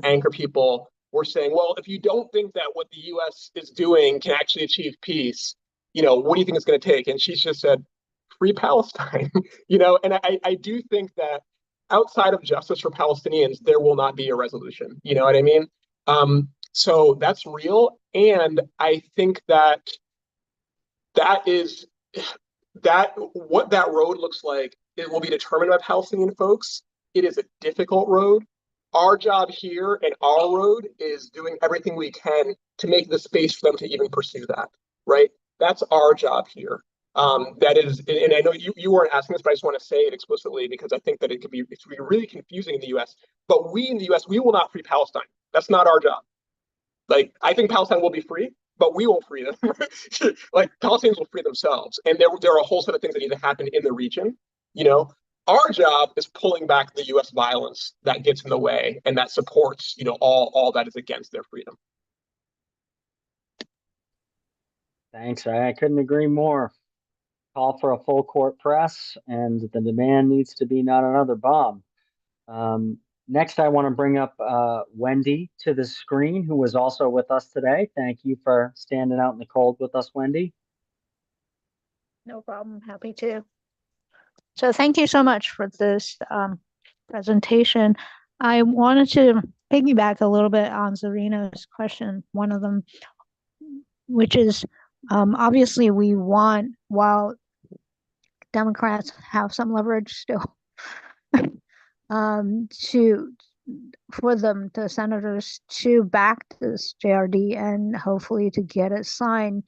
anchor people were saying, well, if you don't think that what the U.S. is doing can actually achieve peace, what do you think it's going to take? And she just said, free Palestine, and I do think that outside of justice for Palestinians, there will not be a resolution. You know what I mean? So that's real. And I think that what that road looks like, it will be determined by Palestinian folks. It is a difficult road. Our job here and our road is doing everything we can to make the space for them to even pursue that, right? That's our job here. That is, and I know you weren't asking this, but I just want to say it explicitly because I think that it's be really confusing in the U.S. But we in the U.S., we will not free Palestine. That's not our job. Like, I think Palestine will be free, but we won't free them. Like, Palestinians will free themselves, and there are a whole set of things that need to happen in the region. Our job is pulling back the U.S. violence that gets in the way and that supports, all that is against their freedom. Thanks. I couldn't agree more. call for a full court press, and the demand needs to be not another bomb. Next, I want to bring up Wendy to the screen, who was also with us today. Thank you for standing out in the cold with us, Wendy. No problem. Happy to. So thank you so much for this presentation. I wanted to piggyback a little bit on Zarina's question, one of them, which is obviously we want, while Democrats have some leverage still, for them, the senators, to back this JRD and hopefully to get it signed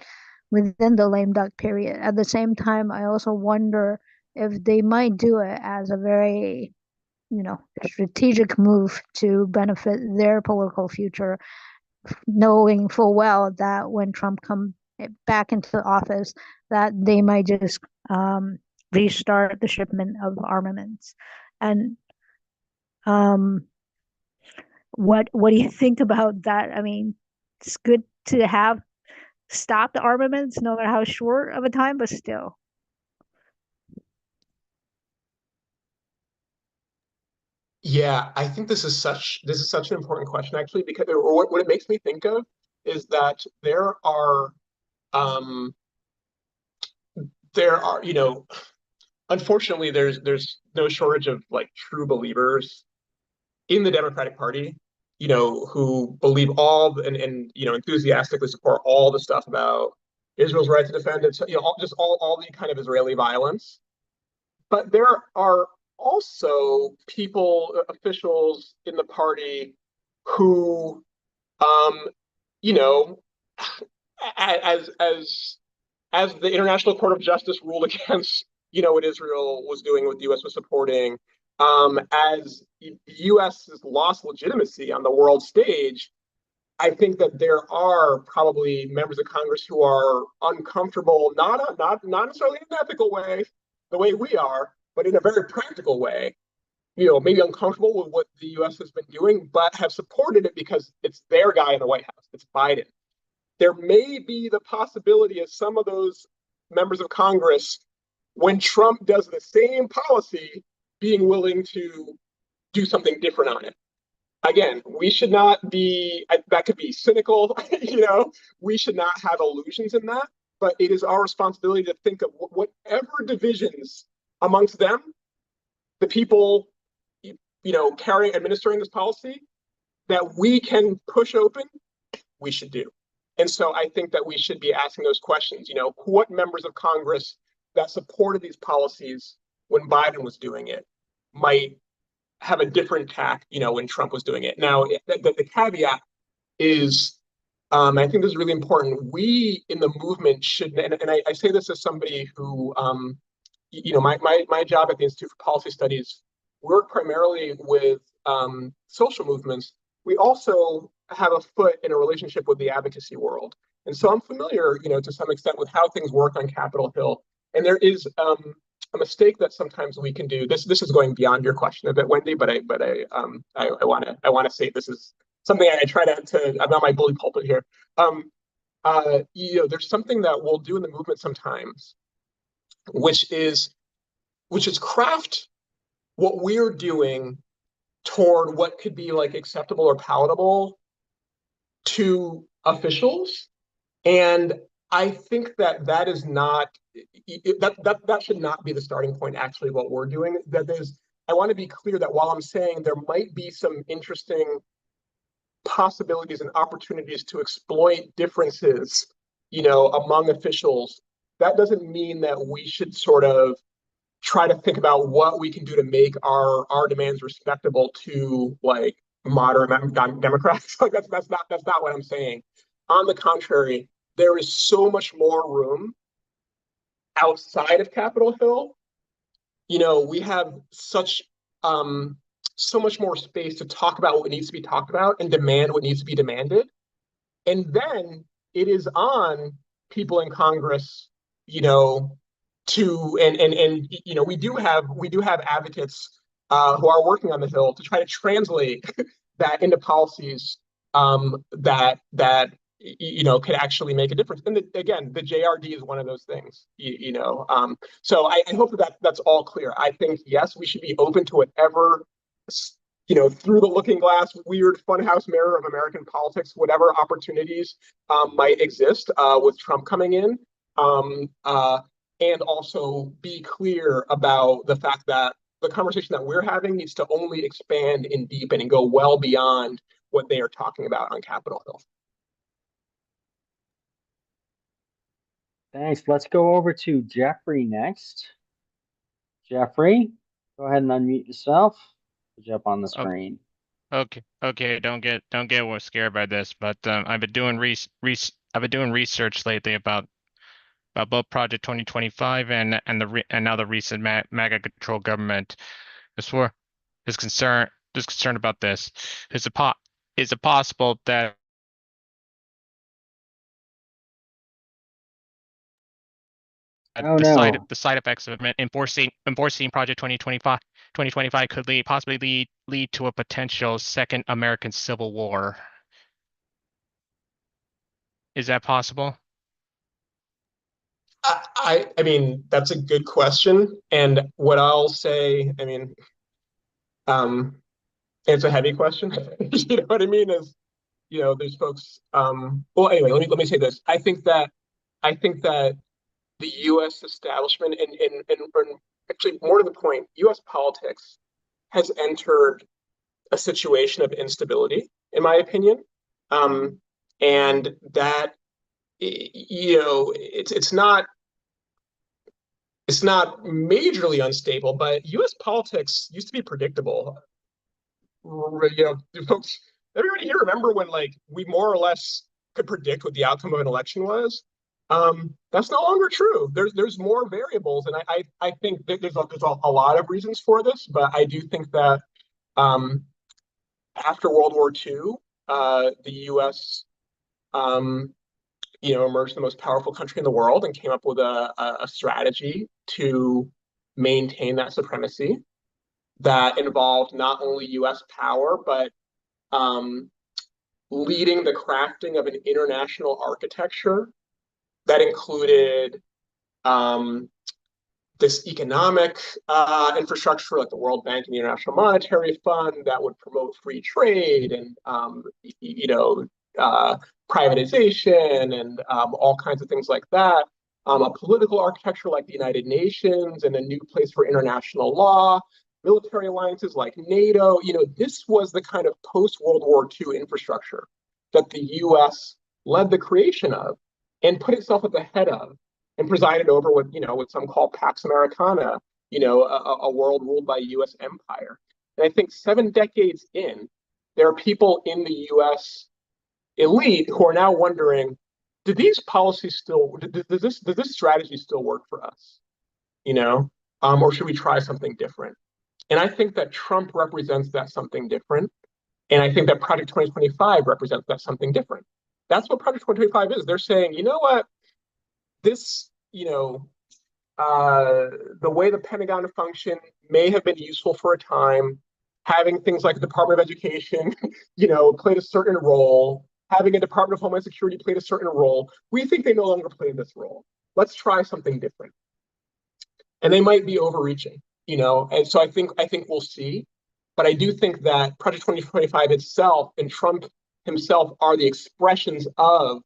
within the lame duck period. At the same time, I also wonder if they might do it as a very, strategic move to benefit their political future, knowing full well that when Trump comes back into office, that they might just restart the shipment of armaments. And what do you think about that? I mean, it's good to have stopped armaments, no matter how short of a time, but still. Yeah, I think this is such an important question, actually, because what it makes me think of is that unfortunately, there's no shortage of like true believers in the Democratic Party, who believe all and enthusiastically support all the stuff about Israel's right to defend it, all the kind of Israeli violence. But there are also officials in the party who, you know, as the International Court of Justice ruled against, what Israel was doing, what the U.S. was supporting, as the U.S. has lost legitimacy on the world stage, I think that there are probably members of Congress who are uncomfortable, not necessarily in an ethical way, the way we are, but in a very practical way, maybe uncomfortable with what the U.S. has been doing, but have supported it because it's their guy in the White House. It's Biden. There may be the possibility of some of those members of Congress, when Trump does the same policy, being willing to do something different on it. Again, we should not be, that could be cynical, we should not have illusions in that, but it is our responsibility to think of whatever divisions amongst them, the people, administering this policy, that we can push open, we should do. And so I think that we should be asking those questions, what members of Congress that supported these policies when Biden was doing it might have a different tack, when Trump was doing it. Now, the caveat is, I think this is really important. We in the movement should, and I say this as somebody who, my job at the Institute for Policy Studies work primarily with social movements. We also have a foot in a relationship with the advocacy world. And so I'm familiar, to some extent with how things work on Capitol Hill. And there is a mistake that sometimes we can do. This is going beyond your question a bit, Wendy, but I want to say this is something I try to I'm not my bully pulpit here. There's something that we'll do in the movement sometimes, which is craft what we're doing toward what could be like acceptable or palatable to officials. And I think that is not, that should not be the starting point, actually, what we're doing. I want to be clear that while I'm saying there might be some interesting possibilities and opportunities to exploit differences, among officials, that doesn't mean that we should sort of try to think about what we can do to make our demands respectable to like moderate Democrats. Like that's not what I'm saying. On the contrary, there is so much more room outside of Capitol Hill. We have so much more space to talk about what needs to be talked about and demand what needs to be demanded. And then it is on people in Congress, to and we do have advocates who are working on the Hill to try to translate that into policies that could actually make a difference. And again, the JRD is one of those things, so I hope that's all clear. I think, yes, we should be open to whatever, through the looking glass, weird funhouse mirror of American politics, whatever opportunities might exist with Trump coming in. And also be clear about the fact that the conversation that we're having needs to only expand and deepen and go well beyond what they are talking about on Capitol Hill. Thanks. Let's go over to Jeffrey next. Jeffrey, go ahead and unmute yourself. Put you up on the screen. Okay. Don't get scared by this, but I've been doing research lately about both Project 2025 and now the recent MAGA control government. Is concerned about this. Is it possible that the side effects of enforcing Project 2025 could possibly lead to a potential second American Civil War? Is that possible? I mean, that's a good question. And what I'll say, I mean, it's a heavy question. You know what I mean? There's folks. Well, anyway, let me say this. I think that the U.S. establishment and actually more to the point, U.S. politics has entered a situation of instability, in my opinion, and that it's not majorly unstable, but U.S. politics used to be predictable. Folks, everybody here remember when we more or less could predict what the outcome of an election was? That's no longer true. There's more variables, and I think that there's a lot of reasons for this, but I do think that after World War II, the U.S. Emerged the most powerful country in the world and came up with a strategy to maintain that supremacy that involved not only U.S. power, but leading the crafting of an international architecture that included this economic infrastructure like the World Bank and the International Monetary Fund that would promote free trade and privatization and all kinds of things like that. A political architecture like the United Nations and a new place for international law, military alliances like NATO. This was the kind of post-World War II infrastructure that the U.S. led the creation of and put itself at the head of and presided over what some call Pax Americana, a world ruled by U.S. empire. And I think 7 decades in, there are people in the U.S. elite who are now wondering, do these policies does this strategy still work for us? Or should we try something different? And I think that Trump represents that something different. And I think that Project 2025 represents that something different. That's what Project 2025 is. They're saying, you know what, this, the way the Pentagon functioned may have been useful for a time. Having things like the Department of Education, played a certain role. Having a Department of Homeland Security played a certain role. We think they no longer play this role. Let's try something different. And they might be overreaching, and so I think we'll see. But I do think that Project 2025 itself and Trump himself are the expressions of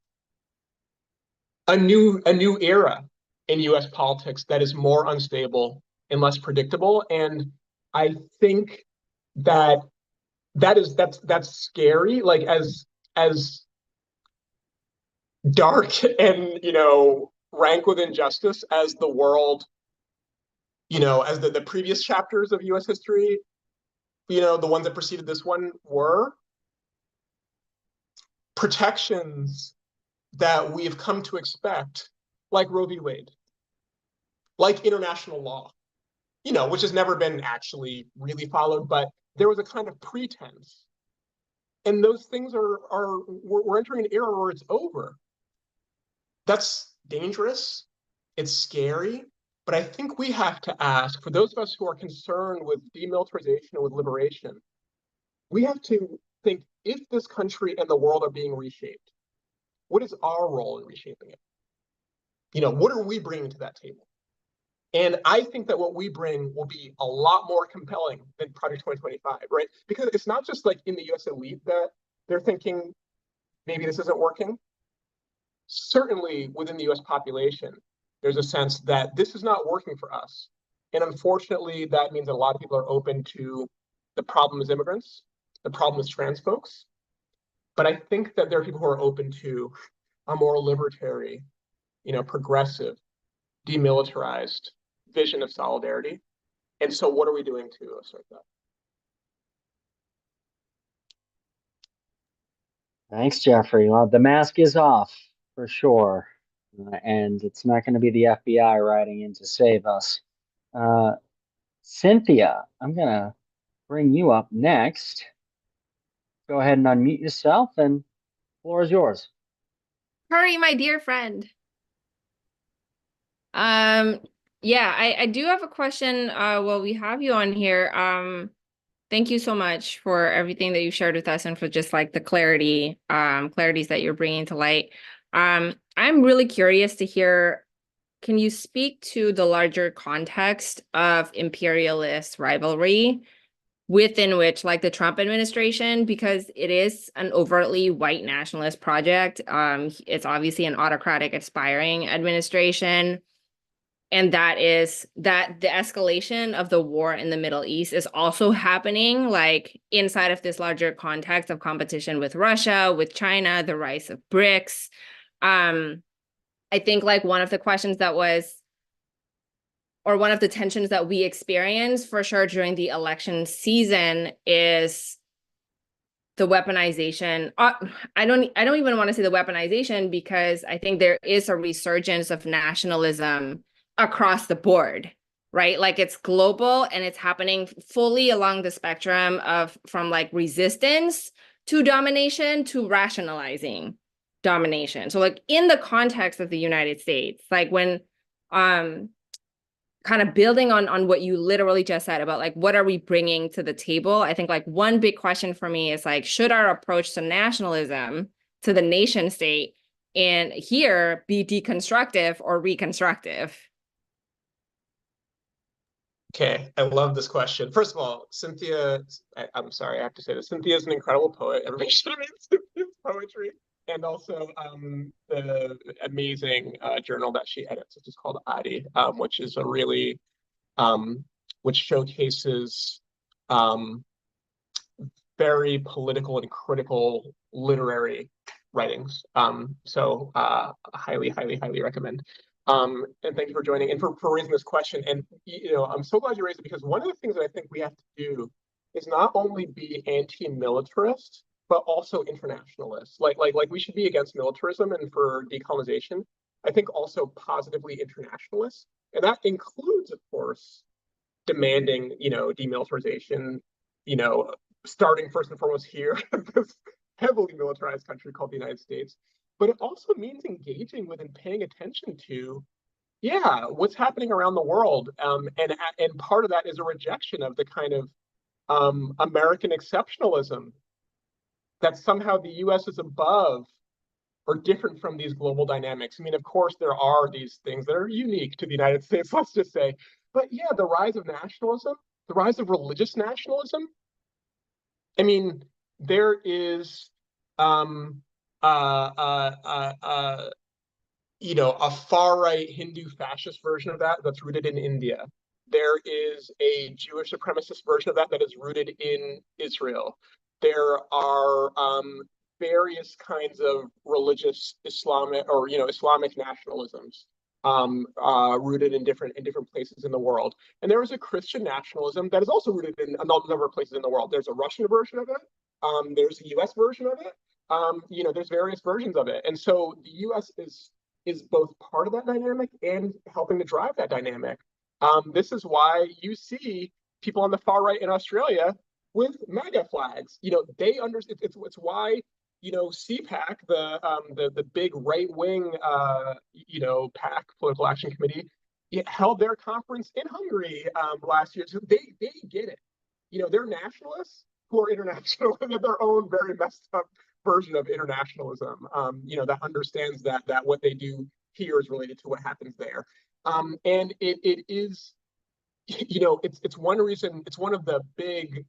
a new era in U.S. politics that is more unstable and less predictable. And I think that's scary. Like as dark and rank with injustice as the world, as the previous chapters of U.S. history, the ones that preceded this one were, protections that we have come to expect, like Roe v. Wade, like international law, which has never been actually really followed, but there was a kind of pretense. And those things we're entering an era where it's over. That's dangerous. It's scary. But I think we have to ask, for those of us who are concerned with demilitarization and with liberation, we have to think, if this country and the world are being reshaped, what is our role in reshaping it? What are we bringing to that table? And I think that what we bring will be a lot more compelling than Project 2025, right? Because it's not just like in the US elite that they're thinking maybe this isn't working. Certainly within the US population, there's a sense that this is not working for us. And unfortunately, that means that a lot of people are open to the problem as immigrants, the problem as trans folks. But I think that there are people who are open to a more libertarian, progressive, demilitarized vision of solidarity. And so what are we doing to assert that? Thanks, Jeffrey. Well, the mask is off for sure. And it's not going to be the FBI riding in to save us. Cynthia, I'm going to bring you up next. Go ahead and unmute yourself, and the floor is yours. Khury, my dear friend. Yeah, I do have a question while we have you on here. Thank you so much for everything that you shared with us and for just like the clarities that you're bringing to light. I'm really curious to hear, can you speak to the larger context of imperialist rivalry within which like the Trump administration, because it is an overtly white nationalist project. It's obviously an autocratic aspiring administration. And that is that the escalation of the war in the Middle East is also happening like inside of this larger context of competition with Russia, with China, the rise of BRICS. I think like one of the questions that was, or one of the tensions that we experienced for sure during the election season is the weaponization. I don't even want to say the weaponization, because I think there is a resurgence of nationalism across the board, right? Like it's global and it's happening fully along the spectrum of from like resistance to domination to rationalizing domination. So like in the context of the United States, like when kind of building on what you literally just said about like, what are we bringing to the table? I think like one big question for me is like, should our approach to nationalism, to the nation state, and here be deconstructive or reconstructive? Okay, I love this question. First of all, Cynthia, I'm sorry, I have to say this. Cynthia is an incredible poet. Everybody should read Cynthia's poetry. And also the amazing journal that she edits, which is called Adi, which is a really, which showcases very political and critical literary writings. So highly, highly, highly recommend. And thank you for joining and for raising this question. And I'm so glad you raised it, because one of the things that I think we have to do is not only be anti-militarist, but also internationalist. Like we should be against militarism and for decolonization. I think also positively internationalist, and that includes, of course, demanding demilitarization. Starting first and foremost here, this heavily militarized country called the United States. But it also means engaging with and paying attention to, what's happening around the world. And part of that is a rejection of the kind of American exceptionalism that somehow the US is above or different from these global dynamics. I mean, of course, there are these things that are unique to the United States, let's just say. But the rise of nationalism, the rise of religious nationalism. I mean, there is a far-right Hindu fascist version of that that's rooted in India. There is a Jewish supremacist version of that is rooted in Israel. There are various kinds of religious Islamic or Islamic nationalisms rooted in different places in the world. And there is a Christian nationalism that is also rooted in a number of places in the world. There's a Russian version of it. There's a US version of it. There's various versions of it. And so the US is both part of that dynamic and helping to drive that dynamic. This is why you see people on the far right in Australia with MAGA flags. They understand. It's why CPAC, the big right wing PAC, Political Action Committee, held their conference in Hungary last year. So they get it. They're nationalists who are international and have their own very messed up version of internationalism, that understands that what they do here is related to what happens there. And it is, it's one reason, it's one of the big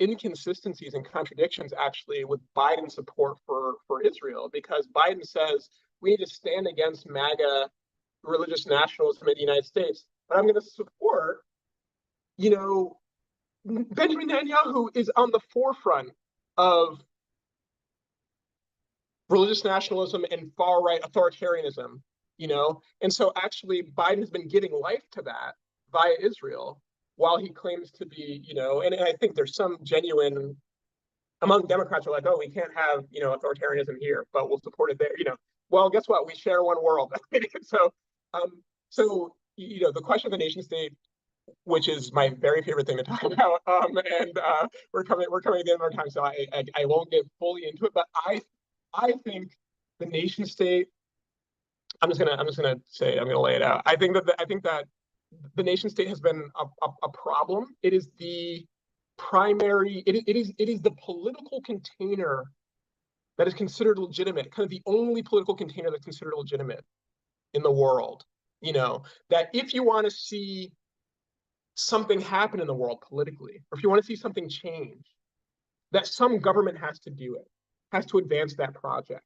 inconsistencies and contradictions actually with Biden's support for Israel, because Biden says we need to stand against MAGA religious nationalism in the United States, but I'm going to support, Benjamin Netanyahu is on the forefront of religious nationalism and far-right authoritarianism, and so actually Biden has been giving life to that via Israel, while he claims to be, and I think there's some genuine among Democrats are like, oh, we can't have, authoritarianism here, but we'll support it there, Well, guess what? We share one world. So the question of the nation state, which is my very favorite thing to talk about, and we're coming at the end of our time, so I won't get fully into it, but I think the nation state. I'm just gonna lay it out. I think that the nation state has been a problem. It is the primary. It is the political container that is considered legitimate, kind of the only political container that's considered legitimate in the world. That if you want to see something happen in the world politically, or if you want to see something change, that some government has to do it, has to advance that project.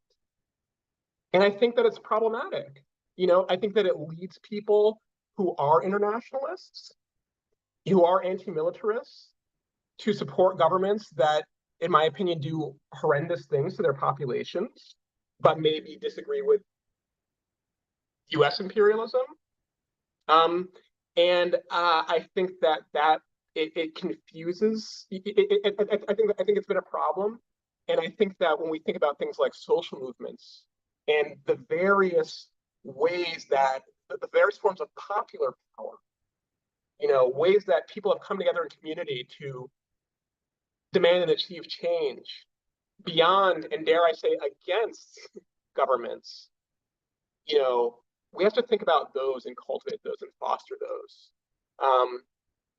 And I think that it's problematic. I think that it leads people who are internationalists, who are anti-militarists, to support governments that, in my opinion, do horrendous things to their populations, but maybe disagree with U.S. imperialism. And I think that it confuses. I think it's been a problem, and I think that when we think about things like social movements and the various ways that the various forms of popular power, ways that people have come together in community to demand and achieve change beyond, and dare I say, against governments, we have to think about those and cultivate those and foster those.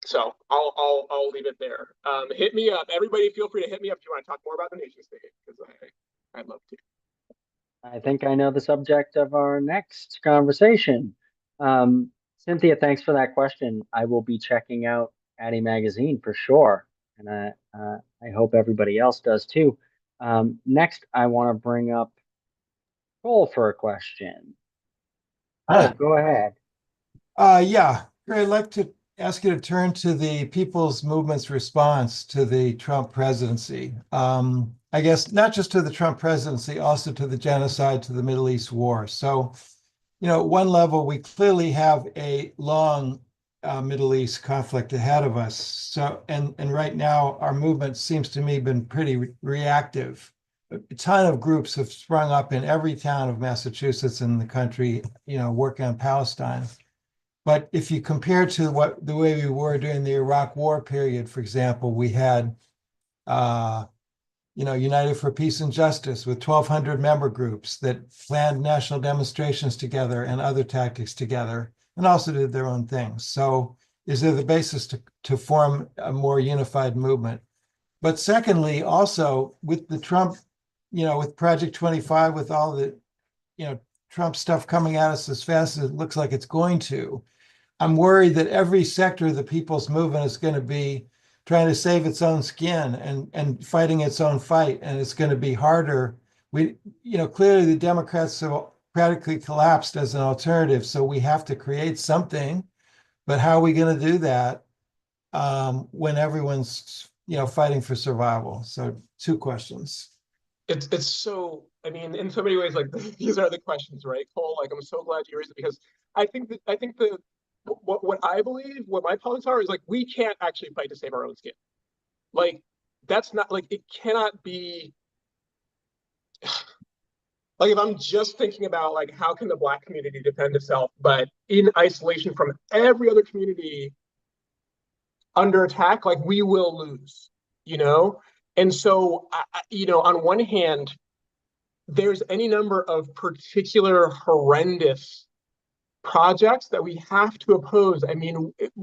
So I'll leave it there. Hit me up. Everybody feel free to hit me up if you want to talk more about the nation state, because I'd love to. I think I know the subject of our next conversation. Cynthia, thanks for that question. I will be checking out Addy Magazine for sure, and I hope everybody else does too. Next, I want to bring up Cole for a question. Go ahead. Yeah, I'd like to ask you to turn to the People's Movement's response to the Trump presidency. I guess not just to the Trump presidency, also to the genocide, to the Middle East war. So, at one level, we clearly have a long Middle East conflict ahead of us. So, and right now, our movement seems to me been pretty reactive. A ton of groups have sprung up in every town of Massachusetts in the country, working on Palestine. But if you compare to the way we were during the Iraq War period, for example, we had, United for Peace and Justice with 1,200 member groups that planned national demonstrations together and other tactics together, and also did their own things. So is there the basis to form a more unified movement? But secondly, also with the Trump, with Project 25, with all the, Trump stuff coming at us as fast as it looks like it's going to, I'm worried that every sector of the people's movement is going to be trying to save its own skin and fighting its own fight. And it's going to be harder. Clearly the Democrats have practically collapsed as an alternative. So we have to create something, but how are we going to do that when everyone's, fighting for survival? So 2 questions. It's so, in so many ways, like these are the questions, right, Cole? Like, I'm so glad you raised it, because I think what I believe, what my politics are, is like, we can't actually fight to save our own skin. Like, that's not, like, it cannot be, like, if I'm just thinking about, like, how can the Black community defend itself, but in isolation from every other community under attack, like, we will lose, And so, on one hand, there's any number of particular horrendous projects that we have to oppose.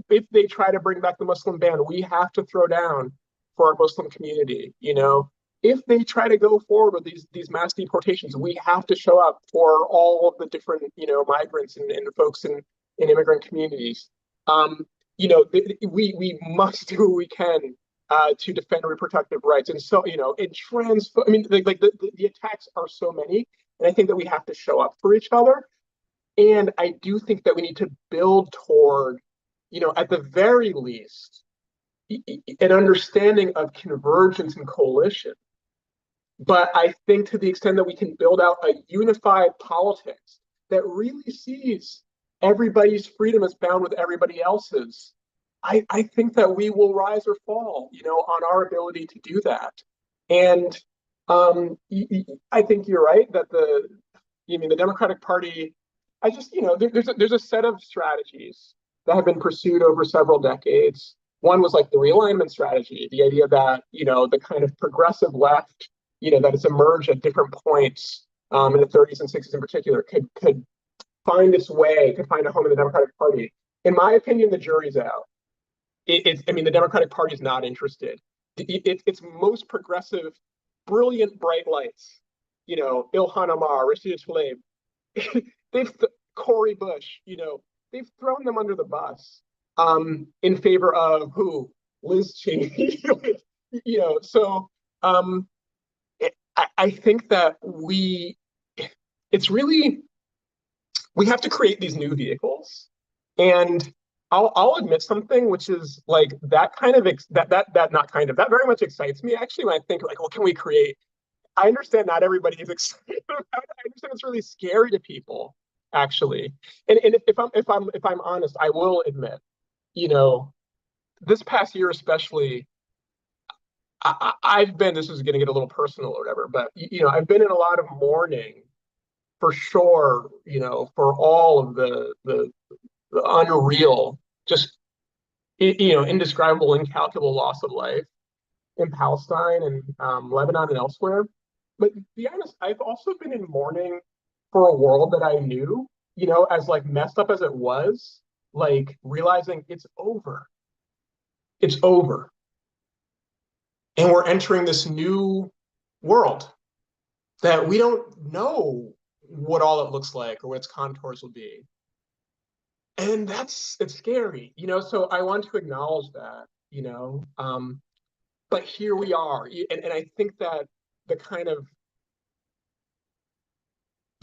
If they try to bring back the Muslim ban, we have to throw down for our Muslim community, if they try to go forward with these mass deportations, we have to show up for all of the different, migrants and folks in immigrant communities. We must do what we can to defend reproductive rights. And so, I mean, the attacks are so many, and I think that we have to show up for each other. And I do think that we need to build toward, at the very least, an understanding of convergence and coalition. But I think to the extent that we can build out a unified politics that really sees everybody's freedom as bound with everybody else's, I think that we will rise or fall, on our ability to do that. And I think you're right that the Democratic Party, there's a set of strategies that have been pursued over several decades. One was like the realignment strategy, the idea that, the kind of progressive left, that has emerged at different points in the 30s and 60s in particular, could find its way, could find a home in the Democratic Party. In my opinion, the jury's out. The Democratic Party is not interested. Its most progressive, brilliant, bright lights, Ilhan Omar, Rashida Tlaib, Cory Bush, they've thrown them under the bus in favor of who? Liz Cheney. So I think that we have to create these new vehicles. And I'll admit something, which is like that very much excites me actually when I think like, well, can we create? I understand not everybody is excited about it. I understand it's really scary to people actually. And if I'm honest, I will admit, this past year especially, I've been, this is going to get a little personal or whatever, but I've been in a lot of mourning for sure, for all of the unreal, just indescribable, incalculable loss of life in Palestine and Lebanon and elsewhere. But to be honest, I've also been in mourning for a world that I knew, as like messed up as it was, like realizing it's over. It's over. And we're entering this new world that we don't know what all it looks like or what its contours will be. And it's scary, so I want to acknowledge that, but here we are. And I think that the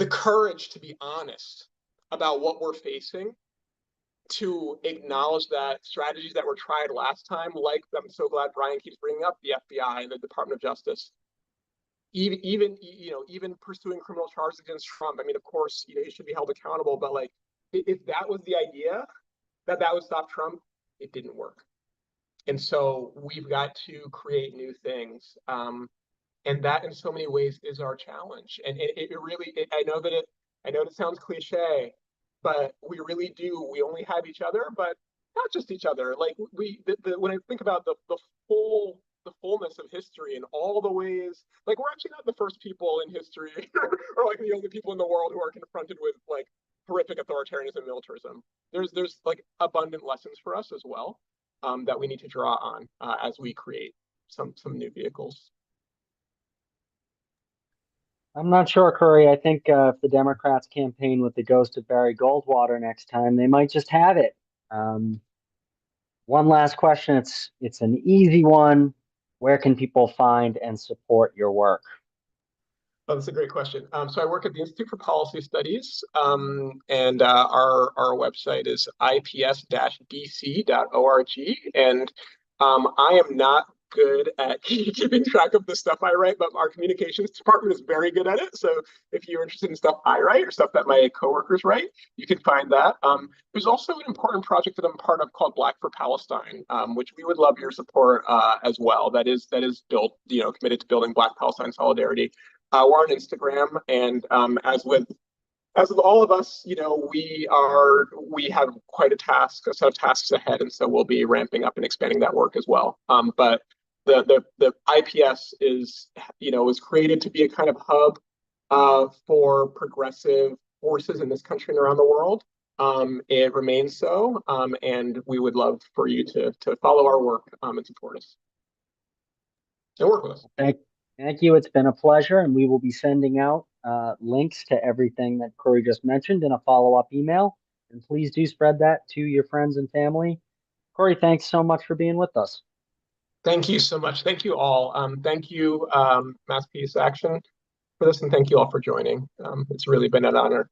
courage to be honest about what we're facing, to acknowledge that strategies that were tried last time, like I'm so glad Brian keeps bringing up the FBI and the Department of Justice, even pursuing criminal charges against Trump. I mean, of course, he should be held accountable, but like, if that was the idea, that would stop Trump, it didn't work. And so we've got to create new things. And that in so many ways is our challenge. And it really, I know that it sounds cliche, but we really do. We only have each other, but not just each other. Like when I think about the fullness of history and all the ways, like we're actually not the first people in history or like the only people in the world who are confronted with like horrific authoritarianism and militarism. There's like abundant lessons for us as well that we need to draw on as we create some new vehicles. I'm not sure, Khury. I think if the Democrats campaign with the ghost of Barry Goldwater next time, they might just have it. One last question. It's an easy one. Where can people find and support your work? Oh, that's a great question. So I work at the Institute for Policy Studies, and our website is ips-dc.org. And I am not good at keeping track of the stuff I write, but our communications department is very good at it. So if you're interested in stuff I write or stuff that my coworkers write, you can find that. There's also an important project that I'm part of called Black for Palestine, which we would love your support as well. That is built, committed to building Black Palestine solidarity. We're on Instagram, and as with all of us, we have quite a set of tasks ahead, and so we'll be ramping up and expanding that work as well. But the IPS was created to be a kind of hub for progressive forces in this country and around the world. It remains so, and we would love for you to follow our work and support us and work with us. Thank you. It's been a pleasure, and we will be sending out links to everything that Khury just mentioned in a follow-up email. And please do spread that to your friends and family. Khury, thanks so much for being with us. Thank you so much. Thank you all. Thank you, Mass Peace Action, for this, and thank you all for joining. It's really been an honor.